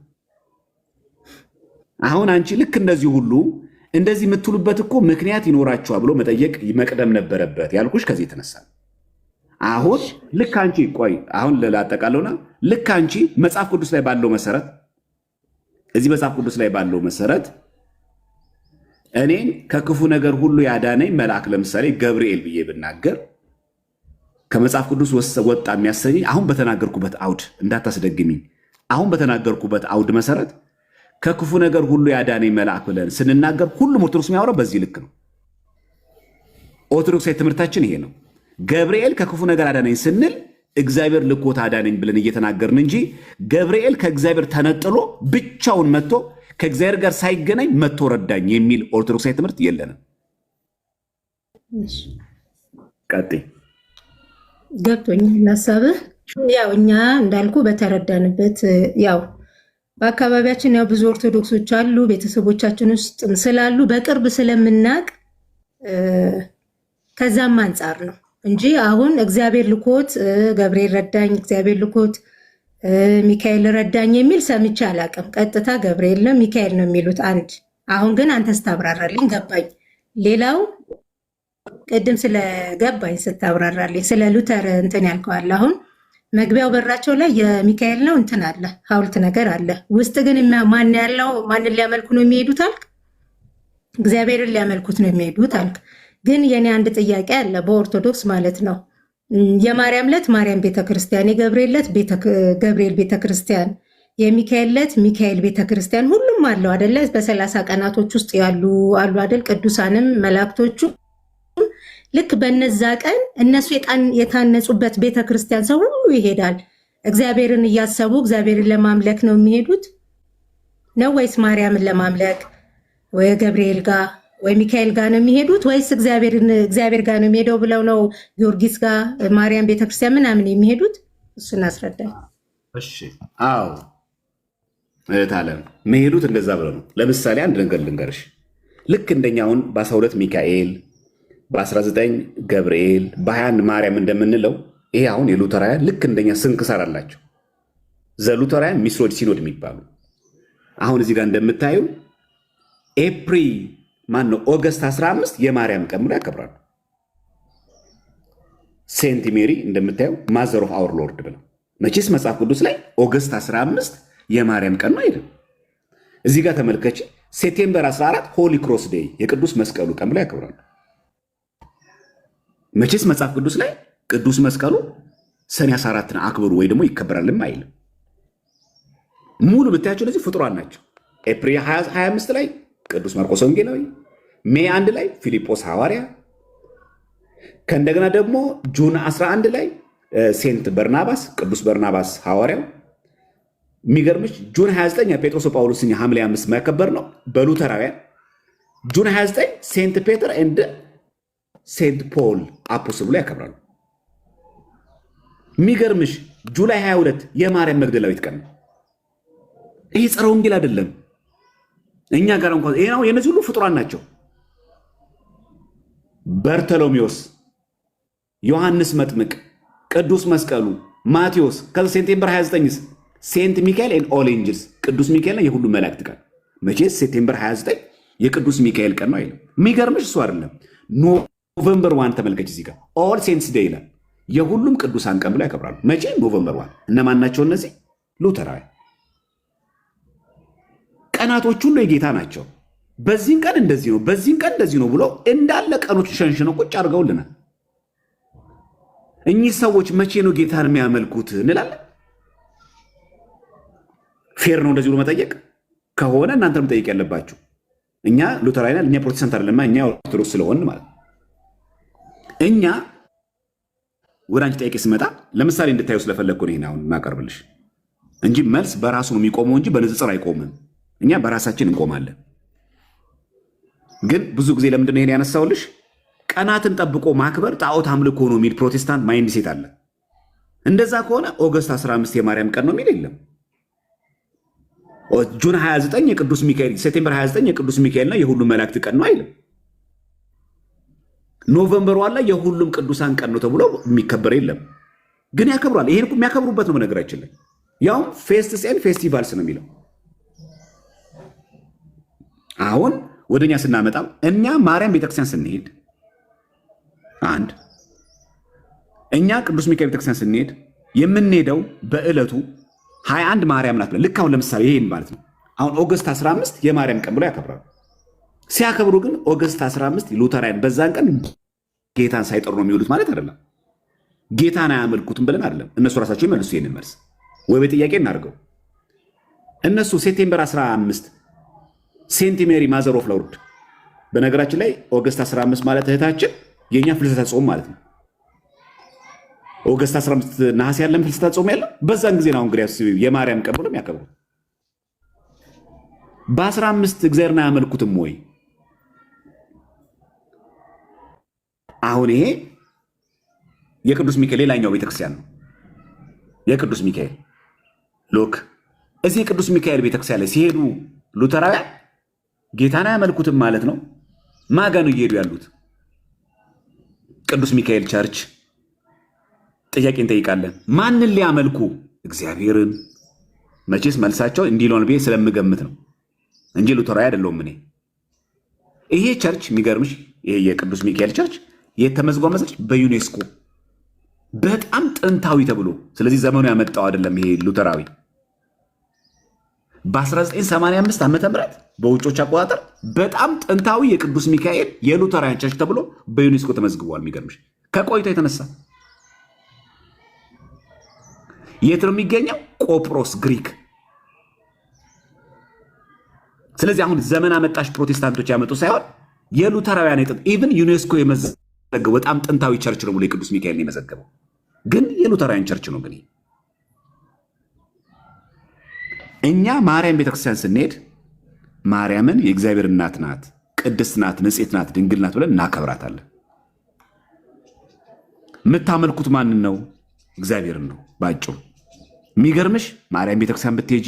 አሁን አንቺ ልክ እንደዚህ ሁሉ እንደዚህ የምትሉበት እኮ ምክንያት ይኖራችኋል ብሎ መጠየቅ መቅደም ነበረበት ያልኩሽ ከዚህ የተነሳ አሁን ልክ አንቺ ቆይ አሁን ላጠቃለውና ልክ አንቺ መጽሐፍ ቅዱስ ላይ ባለው መሰረት እዚህ መጽሐፍ ቅዱስ ላይ ባለው መሰረት እኔን ከክፉ ነገር ሁሉ ያዳነኝ መልአክ ለምሳሌ ገብርኤል ብዬ ብናገር ከመጽሐፍ ቅዱስ ወጣ የሚያሰኝ አሁን በተናገርኩበት አውድ እንዳታስደግሚኝ አሁን በተናገርኩበት አውድ መሰረት ከክፉ ነገር ሁሉ ያዳነኝ መልአክ ብለን ስንናገር ሁሉም ኦርቶዶክስ የሚያወራው በዚህ ልክ ነው። ኦርቶዶክሳዊ ትምህርታችን ይሄ ነው። ገብርኤል ከክፉ ነገር አዳነኝ ስንል እግዚአብሔር ልኮት አዳነኝ ብለን እየተናገርን እንጂ ገብርኤል ከእግዚአብሔር ተነጥሎ ብቻውን መጥቶ ከእግዚአብሔር ጋር ሳይገናኝ መጥቶ ረዳኝ የሚል ኦርቶዶክሳዊ ትምህርት የለንም። ቀጥይ። ገብቶኛል ሀሳብህ። ያው እኛ እንዳልኩ በተረዳንበት ያው በአካባቢያችን ያው ብዙ ኦርቶዶክሶች አሉ፣ ቤተሰቦቻችን ውስጥ ስላሉ በቅርብ ስለምናቅ ከዛም አንጻር ነው እንጂ አሁን እግዚአብሔር ልኮት ገብርኤል ረዳኝ፣ እግዚአብሔር ልኮት ሚካኤል ረዳኝ የሚል ሰምቼ አላውቅም። ቀጥታ ገብርኤል ነው ሚካኤል ነው የሚሉት አንድ። አሁን ግን አንተ ስታብራራልኝ ገባኝ። ሌላው ቅድም ስለገባኝ ስታብራራልኝ ስለ ሉተር እንትን ያልከዋል። አሁን መግቢያው በራቸው ላይ የሚካኤል ነው እንትን አለ ሐውልት ነገር አለ። ውስጥ ግን ማን ያለው ማንን ሊያመልኩ ነው የሚሄዱት አልክ? እግዚአብሔርን ሊያመልኩት ነው የሚሄዱት አልክ። ግን የኔ አንድ ጥያቄ አለ በኦርቶዶክስ ማለት ነው። የማርያም ዕለት ማርያም ቤተክርስቲያን፣ የገብርኤል ዕለት ገብርኤል ቤተክርስቲያን፣ የሚካኤል ዕለት ሚካኤል ቤተክርስቲያን ሁሉም አለው አደለ? በ30 ቀናቶች ውስጥ ያሉ አሉ አደል? ቅዱሳንም መላእክቶቹ ልክ በነዛ ቀን እነሱ የታነጹበት ቤተክርስቲያን ሰው ሁሉ ይሄዳል። እግዚአብሔርን እያሰቡ እግዚአብሔርን ለማምለክ ነው የሚሄዱት ነው ወይስ ማርያምን ለማምለክ ወይ ገብርኤል ጋር ወይ ሚካኤል ጋር ነው የሚሄዱት ወይስ እግዚአብሔር ጋር ነው የሚሄደው ብለው ነው ጊዮርጊስ ጋር ማርያም ቤተክርስቲያን ምናምን የሚሄዱት? እሱን አስረዳኝ። እሺ አዎ እህት ዓለም መሄዱት እንደዛ ብለው ነው። ለምሳሌ አንድ ነገር ልንገርሽ። ልክ እንደኛውን በ12 ሚካኤል፣ በ19 ገብርኤል፣ በ21 ማርያም እንደምንለው ይሄ አሁን የሉተራውያን ልክ እንደኛ ስንክሳር አላቸው። ዘሉተራውያን ሚስሮድ ሲኖድ የሚባሉ አሁን እዚህ ጋር እንደምታዩ ኤፕሪል ማነው ኦገስት 15 የማርያም ቀን ብለው ያከብራሉ። ሴንት ሜሪ እንደምታየው ማዘር ኦፍ አወር ሎርድ ብለው መቼስ መጽሐፍ ቅዱስ ላይ ኦገስት 15 የማርያም ቀን ነው አይደል? እዚህ ጋር ተመልከች። ሴፕቴምበር 14 ሆሊ ክሮስ ዴይ የቅዱስ መስቀሉ ቀን ብለው ያከብራሉ። መቼስ መጽሐፍ ቅዱስ ላይ ቅዱስ መስቀሉ ሰኔ 14 አክብሩ ወይ ደግሞ ይከበራልም አይልም። ሙሉ ብታያቸው ለዚህ ፍጡራን ናቸው። ኤፕሪል 25 ላይ ቅዱስ ማርቆስ ወንጌላዊ፣ ሜይ 1 ላይ ፊልጶስ ሐዋርያ፣ ከእንደገና ደግሞ ጁን 11 ላይ ሴንት በርናባስ ቅዱስ በርናባስ ሐዋርያው። የሚገርምሽ ጁን 29 ጴጥሮስ ጳውሎስን ሐምሌ 5 የሚያከበር ነው በሉተራውያን። ጁን 29 ሴንት ፔተር ኤንድ ሴንት ፖል አፖስል ብሎ ያከብራሉ። የሚገርምሽ ጁላይ 22 የማርያም መግደላዊት ቀን ነው። ይሄ ጸረ ወንጌል አይደለም። እኛ ጋር እንኳን ይሄ ነው። የነዚህ ሁሉ ፍጡራን ናቸው። በርተሎሜዎስ፣ ዮሐንስ መጥምቅ፣ ቅዱስ መስቀሉ፣ ማቴዎስ። ከሴፕቴምበር 29 ሴንት ሚካኤል ኤንድ ኦል ኤንጅልስ ቅዱስ ሚካኤልና የሁሉ መላእክት ቀን። መቼስ ሴፕቴምበር 29 የቅዱስ ሚካኤል ቀን ነው አይደለም። የሚገርምሽ እሱ አይደለም። ኖቨምበር 1 ተመልከች፣ እዚህ ጋር ኦል ሴንትስ ዴይ ይላል። የሁሉም ቅዱሳን ቀን ብለው ያከብራሉ። መቼ? ኖቨምበር 1። እነማን ናቸው እነዚህ? ሉተራውያን። ቀናቶች ሁሉ የጌታ ናቸው። በዚህም ቀን እንደዚህ ነው፣ በዚህም ቀን እንደዚህ ነው ብሎ እንዳለ ቀኖች ሸንሽነው ቁጭ አድርገውልናል። እኚህ ሰዎች መቼ ነው ጌታን የሚያመልኩት እንላለን። ፌር ነው እንደዚህ ብሎ መጠየቅ ከሆነ እናንተ መጠየቅ ያለባችሁ። እኛ ሉተራውያን፣ እኛ ፕሮቴስታንት አይደለም፣ እኛ ኦርቶዶክስ ስለሆን ማለት እኛ ወደ አንቺ ጠይቄ ስመጣ ለምሳሌ እንድታየው ስለፈለግኩ ነው ይሄን አሁን የማቀርብልሽ እንጂ መልስ በራሱ ነው የሚቆመው እንጂ በንጽጽር አይቆምም። እኛ በራሳችን እንቆማለን። ግን ብዙ ጊዜ ለምንድን ነው ይሄን ያነሳውልሽ? ቀናትን ጠብቆ ማክበር ጣዖት አምልኮ ነው የሚል ፕሮቴስታንት ማይንድ ሴት አለ። እንደዛ ከሆነ ኦገስት 15 የማርያም ቀን ነው የሚል የለም። ጁን 29 የቅዱስ ሚካኤል፣ ሴፕቴምበር 29 የቅዱስ ሚካኤልና የሁሉም መላእክት ቀን ነው አይልም። ኖቨምበር ዋላ የሁሉም ቅዱሳን ቀን ነው ተብሎ የሚከበር የለም። ግን ያከብሯል። ይሄን የሚያከብሩበት ነው በነገራችን ላይ ያው ፌስትስ ኤንድ ፌስቲቫልስ ነው የሚለው። አሁን ወደኛ ስናመጣው እኛ ማርያም ቤተክርስቲያን ስንሄድ አንድ እኛ ቅዱስ ሚካኤል ቤተክርስቲያን ስንሄድ የምንሄደው በዕለቱ 21 ማርያም ናት። ልክ አሁን ለምሳሌ ይሄን ማለት ነው። አሁን ኦገስት 15 የማርያም ቀን ብሎ ያከብራሉ። ሲያከብሩ ግን ኦገስት 15 ሉተራውያን በዛን ቀን ጌታን ሳይጠሩ ነው የሚውሉት ማለት አይደለም። ጌታን አያመልኩትም ብለን አይደለም። እነሱ ራሳቸው ይመልሱ ይሄንን መልስ ወይ በጥያቄ እናድርገው። እነሱ ሴፕቴምበር 15 ሴንት ሜሪ ማዘር ኦፍ ሎርድ፣ በነገራችን ላይ ኦገስት 15 ማለት እህታችን የኛ ፍልሰታ ጾም ማለት ነው። ኦገስት 15 ነሐሴ ያለም ፍልሰታ ጾም ያለ በዛን ጊዜ ነው። እንግዲህ የማርያም ቀን ብሎ የሚያከብሩ በ15 እግዚአብሔርን አያመልኩትም ወይ? አሁን ይሄ የቅዱስ ሚካኤል ሌላኛው ቤተክርስቲያን ነው። የቅዱስ ሚካኤል ሎክ እዚህ የቅዱስ ሚካኤል ቤተክርስቲያን ላይ ሲሄዱ ሉተራውያን ጌታን አያመልኩትም ማለት ነው። ማጋ ነው እየሄዱ ያሉት? ቅዱስ ሚካኤል ቸርች። ጥያቄ እንጠይቃለን። ማንን ሊያመልኩ? እግዚአብሔርን። መቼስ መልሳቸው እንዲሎን ብዬ ስለምገምት ነው እንጂ ሉተራዊ አይደለሁም እኔ። ይሄ ቸርች የሚገርምሽ፣ ይሄ የቅዱስ ሚካኤል ቸርች የተመዝገበው መሰለሽ በዩኔስኮ በጣም ጥንታዊ ተብሎ። ስለዚህ ዘመኑ ያመጣው አይደለም ይሄ ሉተራዊ። በ1985 ዓመተ ምህረት በውጮች አቆጣጠር በጣም ጥንታዊ የቅዱስ ሚካኤል የሉተራውያን ቸርች ተብሎ በዩኔስኮ ተመዝግቧል። የሚገርምሽ ከቆይታ የተነሳ የት ነው የሚገኘው? ቆጵሮስ ግሪክ። ስለዚህ አሁን ዘመን አመጣሽ ፕሮቴስታንቶች ያመጡ ሳይሆን የሉተራውያን ኢቭን ዩኔስኮ የመዘገበው በጣም ጥንታዊ ቸርች ነው ብሎ የቅዱስ ሚካኤል ነው የመዘገበው፣ ግን የሉተራውያን ቸርች ነው። ግን እኛ ማርያም ቤተክርስቲያን ስንሄድ ማርያምን የእግዚአብሔር እናት ናት፣ ቅድስት ናት፣ ንጽሕት ናት፣ ድንግል ናት ብለን እናከብራታለን። የምታመልኩት ማንን ነው? እግዚአብሔርን ነው ባጭሩ። የሚገርምሽ ማርያም ቤተክርስቲያን ብትሄጂ፣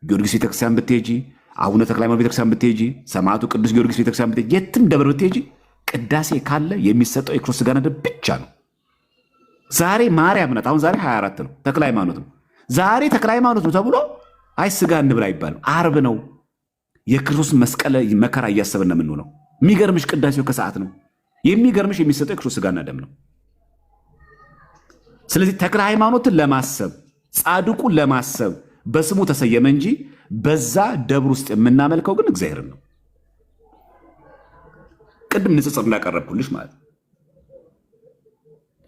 ጊዮርጊስ ቤተክርስቲያን ብትሄጂ፣ አቡነ ተክለ ሃይማኖት ቤተክርስቲያን ብትሄጂ፣ ሰማዕቱ ቅዱስ ጊዮርጊስ ቤተክርስቲያን ብትሄጂ፣ የትም ደብር ብትሄጂ ቅዳሴ ካለ የሚሰጠው የክርስቶስ ሥጋና ደም ብቻ ነው። ዛሬ ማርያም ናት። አሁን ዛሬ 24 ነው፣ ተክለ ሃይማኖት ነው። ዛሬ ተክለ ሃይማኖት ነው ተብሎ አይ ሥጋ እንብላ አይባልም። ዓርብ ነው። የክርስቶስን መስቀል መከራ እያሰብን ነው የምንውለው። የሚገርምሽ ቅዳሴው ከሰዓት ነው። የሚገርምሽ የሚሰጠው የክርስቶስ ሥጋና ደም ነው። ስለዚህ ተክለ ሃይማኖትን ለማሰብ ጻድቁን ለማሰብ በስሙ ተሰየመ እንጂ በዛ ደብር ውስጥ የምናመልከው ግን እግዚአብሔርን ነው። ቅድም ንጽጽር እንዳቀረብኩልሽ ማለት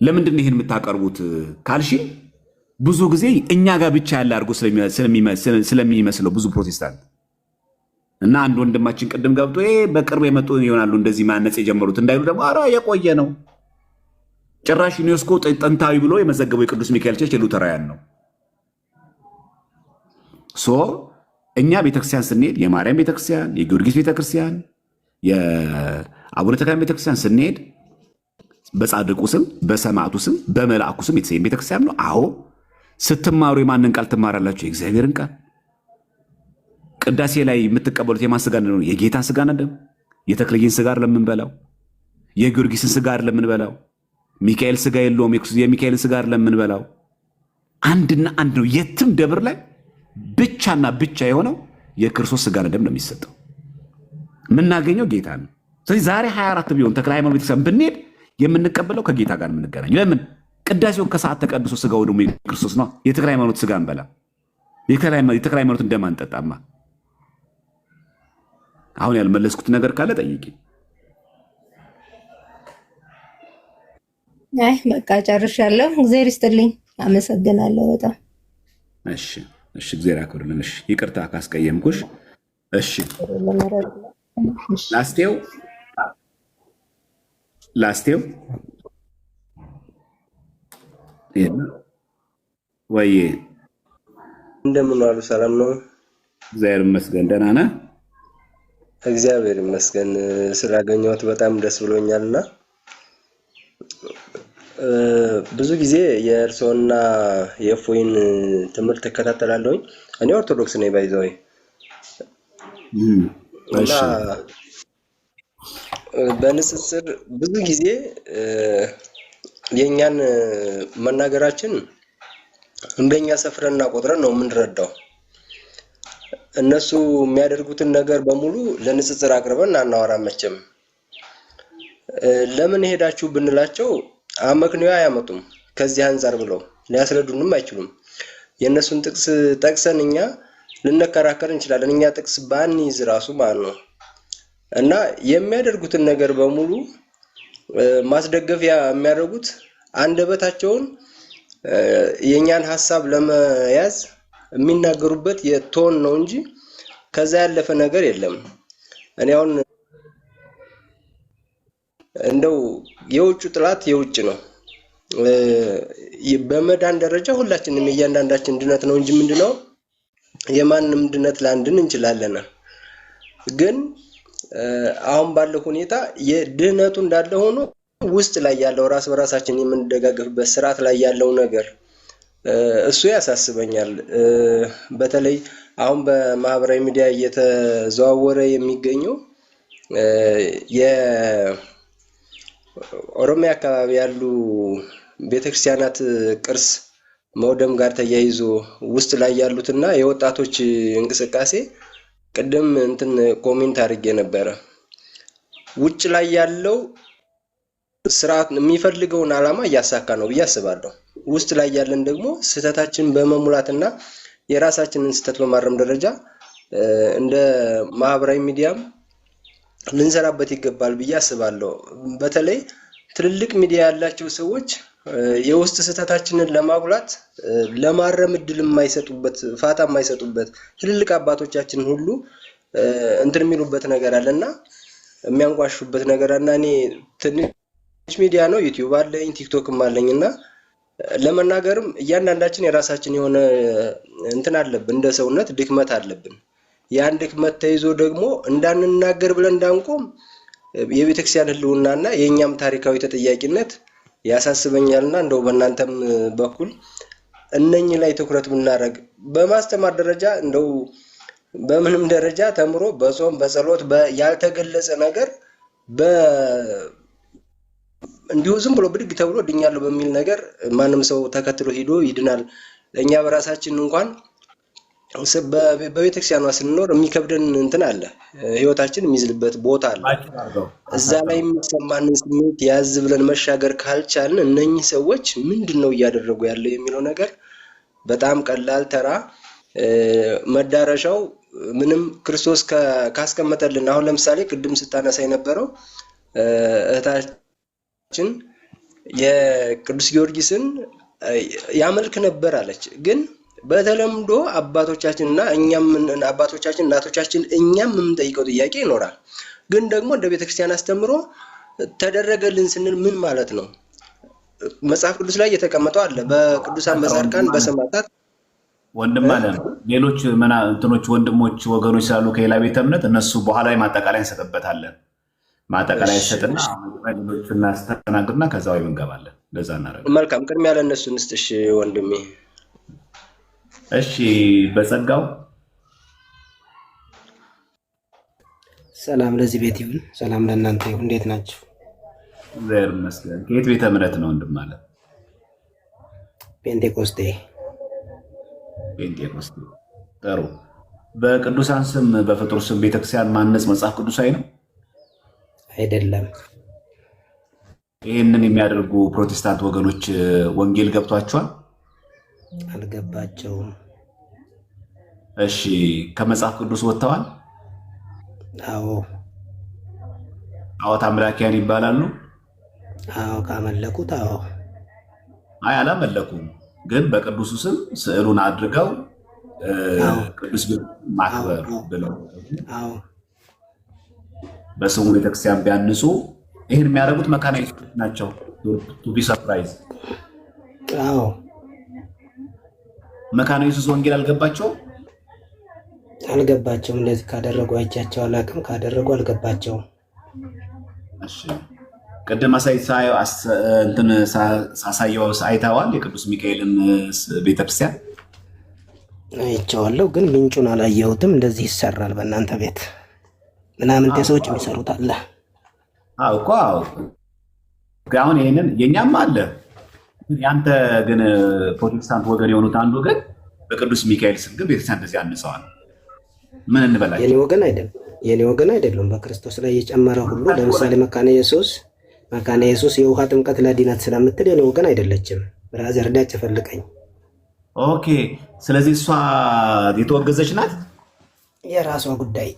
ለምንድን ነው ይህን የምታቀርቡት ካልሽ ብዙ ጊዜ እኛ ጋር ብቻ ያለ አድርጎ ስለሚመስለው ብዙ ፕሮቴስታንት እና አንድ ወንድማችን ቅድም ገብቶ በቅርብ የመጡ ይሆናሉ እንደዚህ ማነጽ የጀመሩት እንዳይሉ ደግሞ ኧረ የቆየ ነው። ጭራሽ ዩኔስኮ ጥንታዊ ብሎ የመዘገበው የቅዱስ ሚካኤል ቸርች የሉተራውያን ነው። እኛ ቤተክርስቲያን ስንሄድ የማርያም ቤተክርስቲያን፣ የጊዮርጊስ ቤተክርስቲያን፣ የአቡነ ተክለ ሃይማኖት ቤተክርስቲያን ስንሄድ በጻድቁ ስም፣ በሰማዕቱ ስም፣ በመልአኩ ስም የተሰየመ ቤተክርስቲያን ነው። አዎ ስትማሩ የማንን ቃል ትማራላችሁ? የእግዚአብሔርን ቃል። ቅዳሴ ላይ የምትቀበሉት የማን ሥጋ ነው? የጌታን ሥጋና ደም። የተክልዬን ሥጋ ለምንበላው፣ የጊዮርጊስን ሥጋ ለምንበላው፣ ሚካኤል ሥጋ የለውም የሚካኤልን ሥጋ ለምንበላው። አንድና አንድ ነው። የትም ደብር ላይ ብቻና ብቻ የሆነው የክርስቶስ ሥጋና ደም ነው የሚሰጠው። የምናገኘው ጌታ ነው። ስለዚህ ዛሬ 24 ቢሆን ተክለ ሃይማኖት ቤተክርስቲያን ብንሄድ የምንቀበለው ከጌታ ጋር የምንገናኝ። ለምን? ቅዳሴውን ከሰዓት ተቀድሶ ሥጋው ደግሞ የክርስቶስ ነው። የተክለ ሃይማኖት ሥጋ እንበላ፣ የተክለ ሃይማኖትን ደም አንጠጣማ። አሁን ያልመለስኩት ነገር ካለ ጠይቂ። አይ በቃ ጨርሻለሁ። እግዚአብሔር ይስጥልኝ። አመሰግናለሁ በጣም። እሺ እሺ፣ እግዚአብሔር ያክብርልን። እሺ ይቅርታ ካስቀየምኩሽ። እሺ ላስቴው ወይ እንደምን ዋሉ? ሰላም ነው? እግዚአብሔር ይመስገን። ደህና ነህ? እግዚአብሔር ይመስገን። ስላገኘሁት በጣም ደስ ብሎኛልና ብዙ ጊዜ የእርሶና የእፎይን ትምህርት እከታተላለሁኝ። እኔ ኦርቶዶክስ ነኝ ባይዘው እና በንጽጽር ብዙ ጊዜ የኛን መናገራችን እንደኛ ሰፍረንና ቆጥረን ነው የምንረዳው። እነሱ የሚያደርጉትን ነገር በሙሉ ለንጽጽር አቅርበን አናወራም መቼም። ለምን ሄዳችሁ ብንላቸው አመክንዮ አያመጡም። ከዚህ አንፃር ብለው ሊያስረዱንም አይችሉም። የእነሱን ጥቅስ ጠቅሰን እኛ ልንከራከር እንችላለን። እኛ ጥቅስ ባንይዝ ራሱ ማለት ነው። እና የሚያደርጉትን ነገር በሙሉ ማስደገፊያ የሚያደርጉት አንደበታቸውን የኛን ሐሳብ ለመያዝ የሚናገሩበት የቶን ነው እንጂ ከዛ ያለፈ ነገር የለም። እኔ አሁን እንደው የውጭ ጥላት የውጭ ነው። በመዳን ደረጃ ሁላችንም እያንዳንዳችን ድነት ነው እንጂ ምንድነው የማንንም ድነት ላንድን እንችላለን። ግን አሁን ባለው ሁኔታ የድነቱ እንዳለ ሆኖ ውስጥ ላይ ያለው ራስ በራሳችን የምንደጋገፍበት ስርዓት ላይ ያለው ነገር እሱ ያሳስበኛል። በተለይ አሁን በማህበራዊ ሚዲያ እየተዘዋወረ የሚገኘው የኦሮሚያ አካባቢ ያሉ ቤተክርስቲያናት ቅርስ መውደም ጋር ተያይዞ ውስጥ ላይ ያሉትና የወጣቶች እንቅስቃሴ ቅድም እንትን ኮሜንት አድርጌ ነበረ። ውጭ ላይ ያለው ስርዓት የሚፈልገውን ዓላማ እያሳካ ነው ብዬ አስባለሁ። ውስጥ ላይ ያለን ደግሞ ስህተታችን በመሙላትና የራሳችንን ስህተት በማረም ደረጃ እንደ ማህበራዊ ሚዲያም ልንሰራበት ይገባል ብዬ አስባለሁ። በተለይ ትልልቅ ሚዲያ ያላቸው ሰዎች የውስጥ ስህተታችንን ለማጉላት ለማረም እድል የማይሰጡበት ፋታ የማይሰጡበት ትልልቅ አባቶቻችን ሁሉ እንትን የሚሉበት ነገር አለና የሚያንቋሹበት ነገር አለና እኔ ትንሽ ሚዲያ ነው ዩቲዩብ አለኝ ቲክቶክም አለኝና ለመናገርም እያንዳንዳችን የራሳችን የሆነ እንትን አለብን እንደ ሰውነት ድክመት አለብን። ያን ድክመት ተይዞ ደግሞ እንዳንናገር ብለን እንዳንቆም የቤተክርስቲያን ህልውናና የኛም ታሪካዊ ተጠያቂነት ያሳስበኛልና እንደው በእናንተም በኩል እነኚህ ላይ ትኩረት ብናደርግ በማስተማር ደረጃ እንደው በምንም ደረጃ ተምሮ በጾም በጸሎት ያልተገለጸ ነገር እንዲሁ ዝም ብሎ ብድግ ተብሎ ድኛለሁ በሚል ነገር ማንም ሰው ተከትሎ ሄዶ ይድናል። እኛ በራሳችን እንኳን በቤተክርስቲያኗ ስንኖር የሚከብደን እንትን አለ፣ ህይወታችን የሚዝልበት ቦታ አለ። እዛ ላይ የሚሰማንን ስሜት ያዝ ብለን መሻገር ካልቻልን እነኚህ ሰዎች ምንድነው እያደረጉ ያለው የሚለው ነገር በጣም ቀላል ተራ መዳረሻው ምንም ክርስቶስ ካስቀመጠልን አሁን ለምሳሌ ቅድም ስታነሳ የነበረው እህታችን የቅዱስ ጊዮርጊስን ያመልክ ነበር አለች። ግን በተለምዶ አባቶቻችንና እኛም አባቶቻችን እናቶቻችን እኛም የምንጠይቀው ጥያቄ ይኖራል። ግን ደግሞ እንደ ቤተክርስቲያን አስተምሮ ተደረገልን ስንል ምን ማለት ነው? መጽሐፍ ቅዱስ ላይ የተቀመጠው አለ በቅዱሳን በጻድቃን በሰማዕታት ወንድም አለ ሌሎች እንትኖች ወንድሞች ወገኖች ስላሉ ከሌላ ቤተ እምነት እነሱ በኋላ ላይ ማጠቃለያ እንሰጥበታለን። ማጠቃለያ ሰጥና ሌሎች እናስተናግድና ከዛ ወይ እንገባለን። ለዛ እናደርግ። መልካም ቅድሚያ ለእነሱ እንስጥሽ ወንድሜ። እሺ በጸጋው ሰላም ለዚህ ቤት ይሁን፣ ሰላም ለእናንተ ይሁን። እንዴት ናችሁ? እግዚአብሔር ይመስገን። ከየት ቤተ እምነት ነው ወንድም አለ? ፔንቴኮስቴ። ፔንቴኮስቴ ጥሩ። በቅዱሳን ስም በፍጡር ስም ቤተክርስቲያን ማነጽ መጽሐፍ ቅዱሳዊ ነው አይደለም? ይህንን የሚያደርጉ ፕሮቴስታንት ወገኖች ወንጌል ገብቷቸዋል? አልገባቸውም። እሺ ከመጽሐፍ ቅዱስ ወጥተዋል? አዎ። ጣዖት አምላኪያን ይባላሉ? አዎ ካመለኩት። አዎ። አይ አላመለኩም፣ ግን በቅዱሱ ስም ስዕሉን አድርገው ቅዱስ ማክበር ብለው በስሙ ቤተክርስቲያን ቢያንጹ ይህን የሚያደርጉት መካናይስቶች ናቸው። ቱ ቢ ሰርፕራይዝ። አዎ መካናይስቶስ ወንጌል አልገባቸውም? አልገባቸውም። እንደዚህ ካደረጉ አይቻቸው አላውቅም። ካደረጉ አልገባቸውም። እሺ ቅድም ሳሳየው አይተዋል? የቅዱስ ሚካኤልን ቤተክርስቲያን አይቼዋለሁ፣ ግን ምንጩን አላየሁትም። እንደዚህ ይሰራል በእናንተ ቤት ምናምን ሰዎች የሚሰሩት አለ። አዎ እኮ አሁን ይሄንን የኛም አለ ያንተ ግን ፕሮቴስታንት ወገን የሆኑት አንዱ ወገን በቅዱስ ሚካኤል ስም ግን ቤተክርስቲያን እንደዚህ አንጸዋል። ምን እንበላቸው? የኔ ወገን አይደለም። በክርስቶስ ላይ የጨመረ ሁሉ ለምሳሌ መካነ ኢየሱስ የውሃ ጥምቀት ለድነት ስለምትል የኔ ወገን አይደለችም። ብራዘር ዳጭ ፈልቀኝ። ኦኬ። ስለዚህ እሷ የተወገዘች ናት። የራሷ ጉዳይ።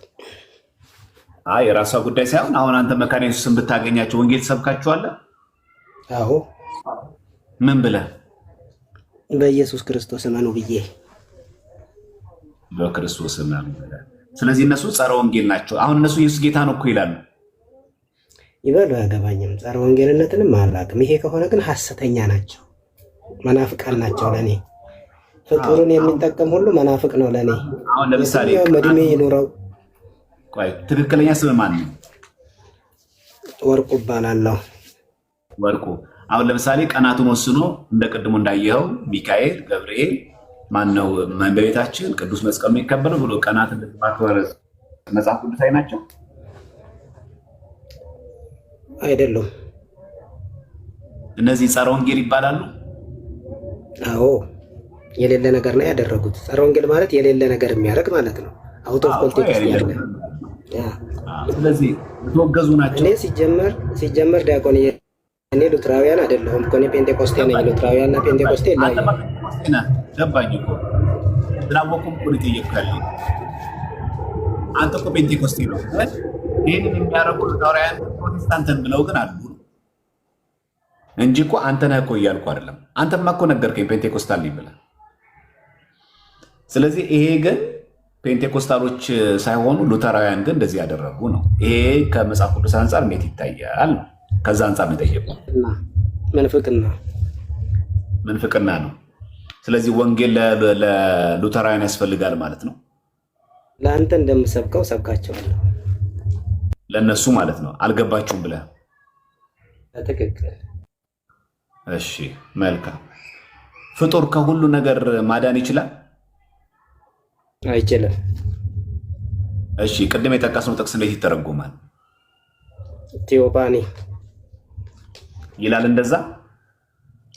የራሷ ጉዳይ ሳይሆን አሁን አንተ መካነ ኢየሱስን ብታገኛቸው ወንጌል ትሰብካቸዋለህ? አዎ። ምን ብለህ? በኢየሱስ ክርስቶስ እመኑ ብዬ። በክርስቶስ እመኑ ብለህ። ስለዚህ እነሱ ጸረ ወንጌል ናቸው። አሁን እነሱ ኢየሱስ ጌታ ነው እኮ ይላሉ። ይበሉ፣ አያገባኝም። ጸረ ወንጌልነትንም አላውቅም። ይሄ ከሆነ ግን ሐሰተኛ ናቸው፣ መናፍቃን ናቸው ለኔ። ፍጡሩን የሚጠቀም ሁሉ መናፍቅ ነው ለኔ። አሁን ለምሳሌ እድሜ ይኑረው። ትክክለኛ ስም ማን ነው? ወርቁ እባላለሁ። ወርቁ። አሁን ለምሳሌ ቀናቱን ወስኖ እንደ ቅድሙ እንዳየኸው ሚካኤል፣ ገብርኤል ማነው እመቤታችን ቅዱስ መስቀል የሚከበረው ብሎ ቀናት ማክበር መጽሐፍ ቅዱሳዊ ናቸው አይደሉም? እነዚህ ጸረ ወንጌል ይባላሉ። አዎ፣ የሌለ ነገር ነው ያደረጉት። ጸረ ወንጌል ማለት የሌለ ነገር የሚያደርግ ማለት ነው። አውት ኦፍ ኮንቴክስት ያለ። ስለዚህ የተወገዙ ናቸው። እኔ ሲጀመር ዲያቆን እኔ ሉትራውያን አይደለሁም እኮ፣ እኔ ፔንቴኮስቴ ነኝ። ሉትራውያን እና ፔንቴኮስቴ ይለያያል። ገባኝ እኮ ስላወኩም እኮ ልጠየቅኩ ያለው አንተ እኮ ፔንቴኮስቴ ነው። ይህንን የሚያደርጉ ሉትራውያን ፕሮቴስታንትን ብለው ግን አሉ እንጂ እኮ አንተ ነህ እኮ እያልኩ አይደለም። አንተማ እኮ ነገርከኝ ፔንቴኮስታል ብለህ። ስለዚህ ይሄ ግን ፔንቴኮስታሎች ሳይሆኑ ሉተራውያን ግን እንደዚህ ያደረጉ ነው። ይሄ ከመጽሐፍ ቅዱስ አንጻር እንዴት ይታያል? ከዛ አንጻር ነው ምንፍቅና ነው። ስለዚህ ወንጌል ለሉተራውያን ያስፈልጋል ማለት ነው። ለአንተ እንደምሰብከው ሰብካቸዋለሁ፣ ለእነሱ ማለት ነው። አልገባችሁም ብለህ ትክክል። እሺ፣ መልካም። ፍጡር ከሁሉ ነገር ማዳን ይችላል? አይችልም። እሺ፣ ቅድም የጠቀስነው ጥቅስ እንዴት ይተረጎማል? ቴዎፓኒ ይላል እንደዛ።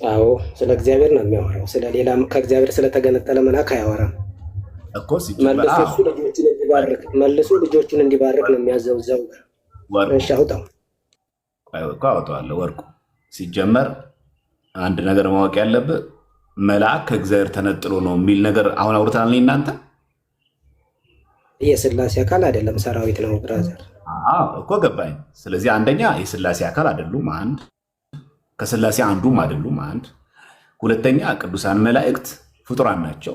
አዎ፣ ስለ እግዚአብሔር ነው የሚያወራው። ስለ ሌላ ከእግዚአብሔር ስለተገነጠለ መልአክ አያወራም እኮ። መልሶ ልጆቹን እንዲባርክ ነው የሚያዘው። እዛው እሺ፣ አውጣው እኮ አውጣዋለሁ። ወርቁ ሲጀመር አንድ ነገር ማወቅ ያለብህ መልአክ ከእግዚአብሔር ተነጥሎ ነው የሚል ነገር አሁን አውርተናል እናንተ። የስላሴ አካል አይደለም፣ ሰራዊት ነው ብራዘር። እኮ ገባኝ። ስለዚህ አንደኛ የስላሴ አካል አይደሉም፣ አንድ ከስላሴ አንዱም አይደሉም፣ አንድ። ሁለተኛ ቅዱሳን መላእክት ፍጡራን ናቸው።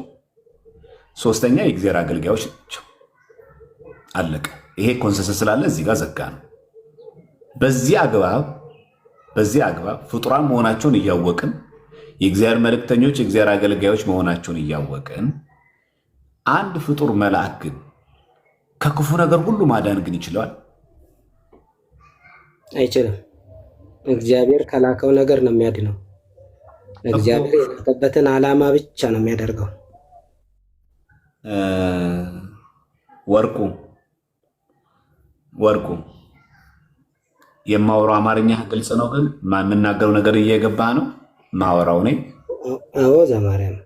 ሶስተኛ የእግዚአብሔር አገልጋዮች ናቸው። አለቀ። ይሄ ኮንሰንሰስ ስላለ እዚህ ጋር ዘጋ ነው። በዚህ አግባብ ፍጡራን መሆናቸውን እያወቅን የእግዚአብሔር መልእክተኞች የእግዚአብሔር አገልጋዮች መሆናቸውን እያወቅን አንድ ፍጡር መልአክ ግን ከክፉ ነገር ሁሉ ማዳን ግን ይችላል? አይችልም። እግዚአብሔር ከላከው ነገር ነው የሚያድነው። እግዚአብሔር የላከበትን ዓላማ ብቻ ነው የሚያደርገው። ወርቁ የማወራው አማርኛ ግልጽ ነው፣ ግን የምናገረው ነገር እየገባ ነው? ማወራው ነኝ። አዎ ዘማርያም፣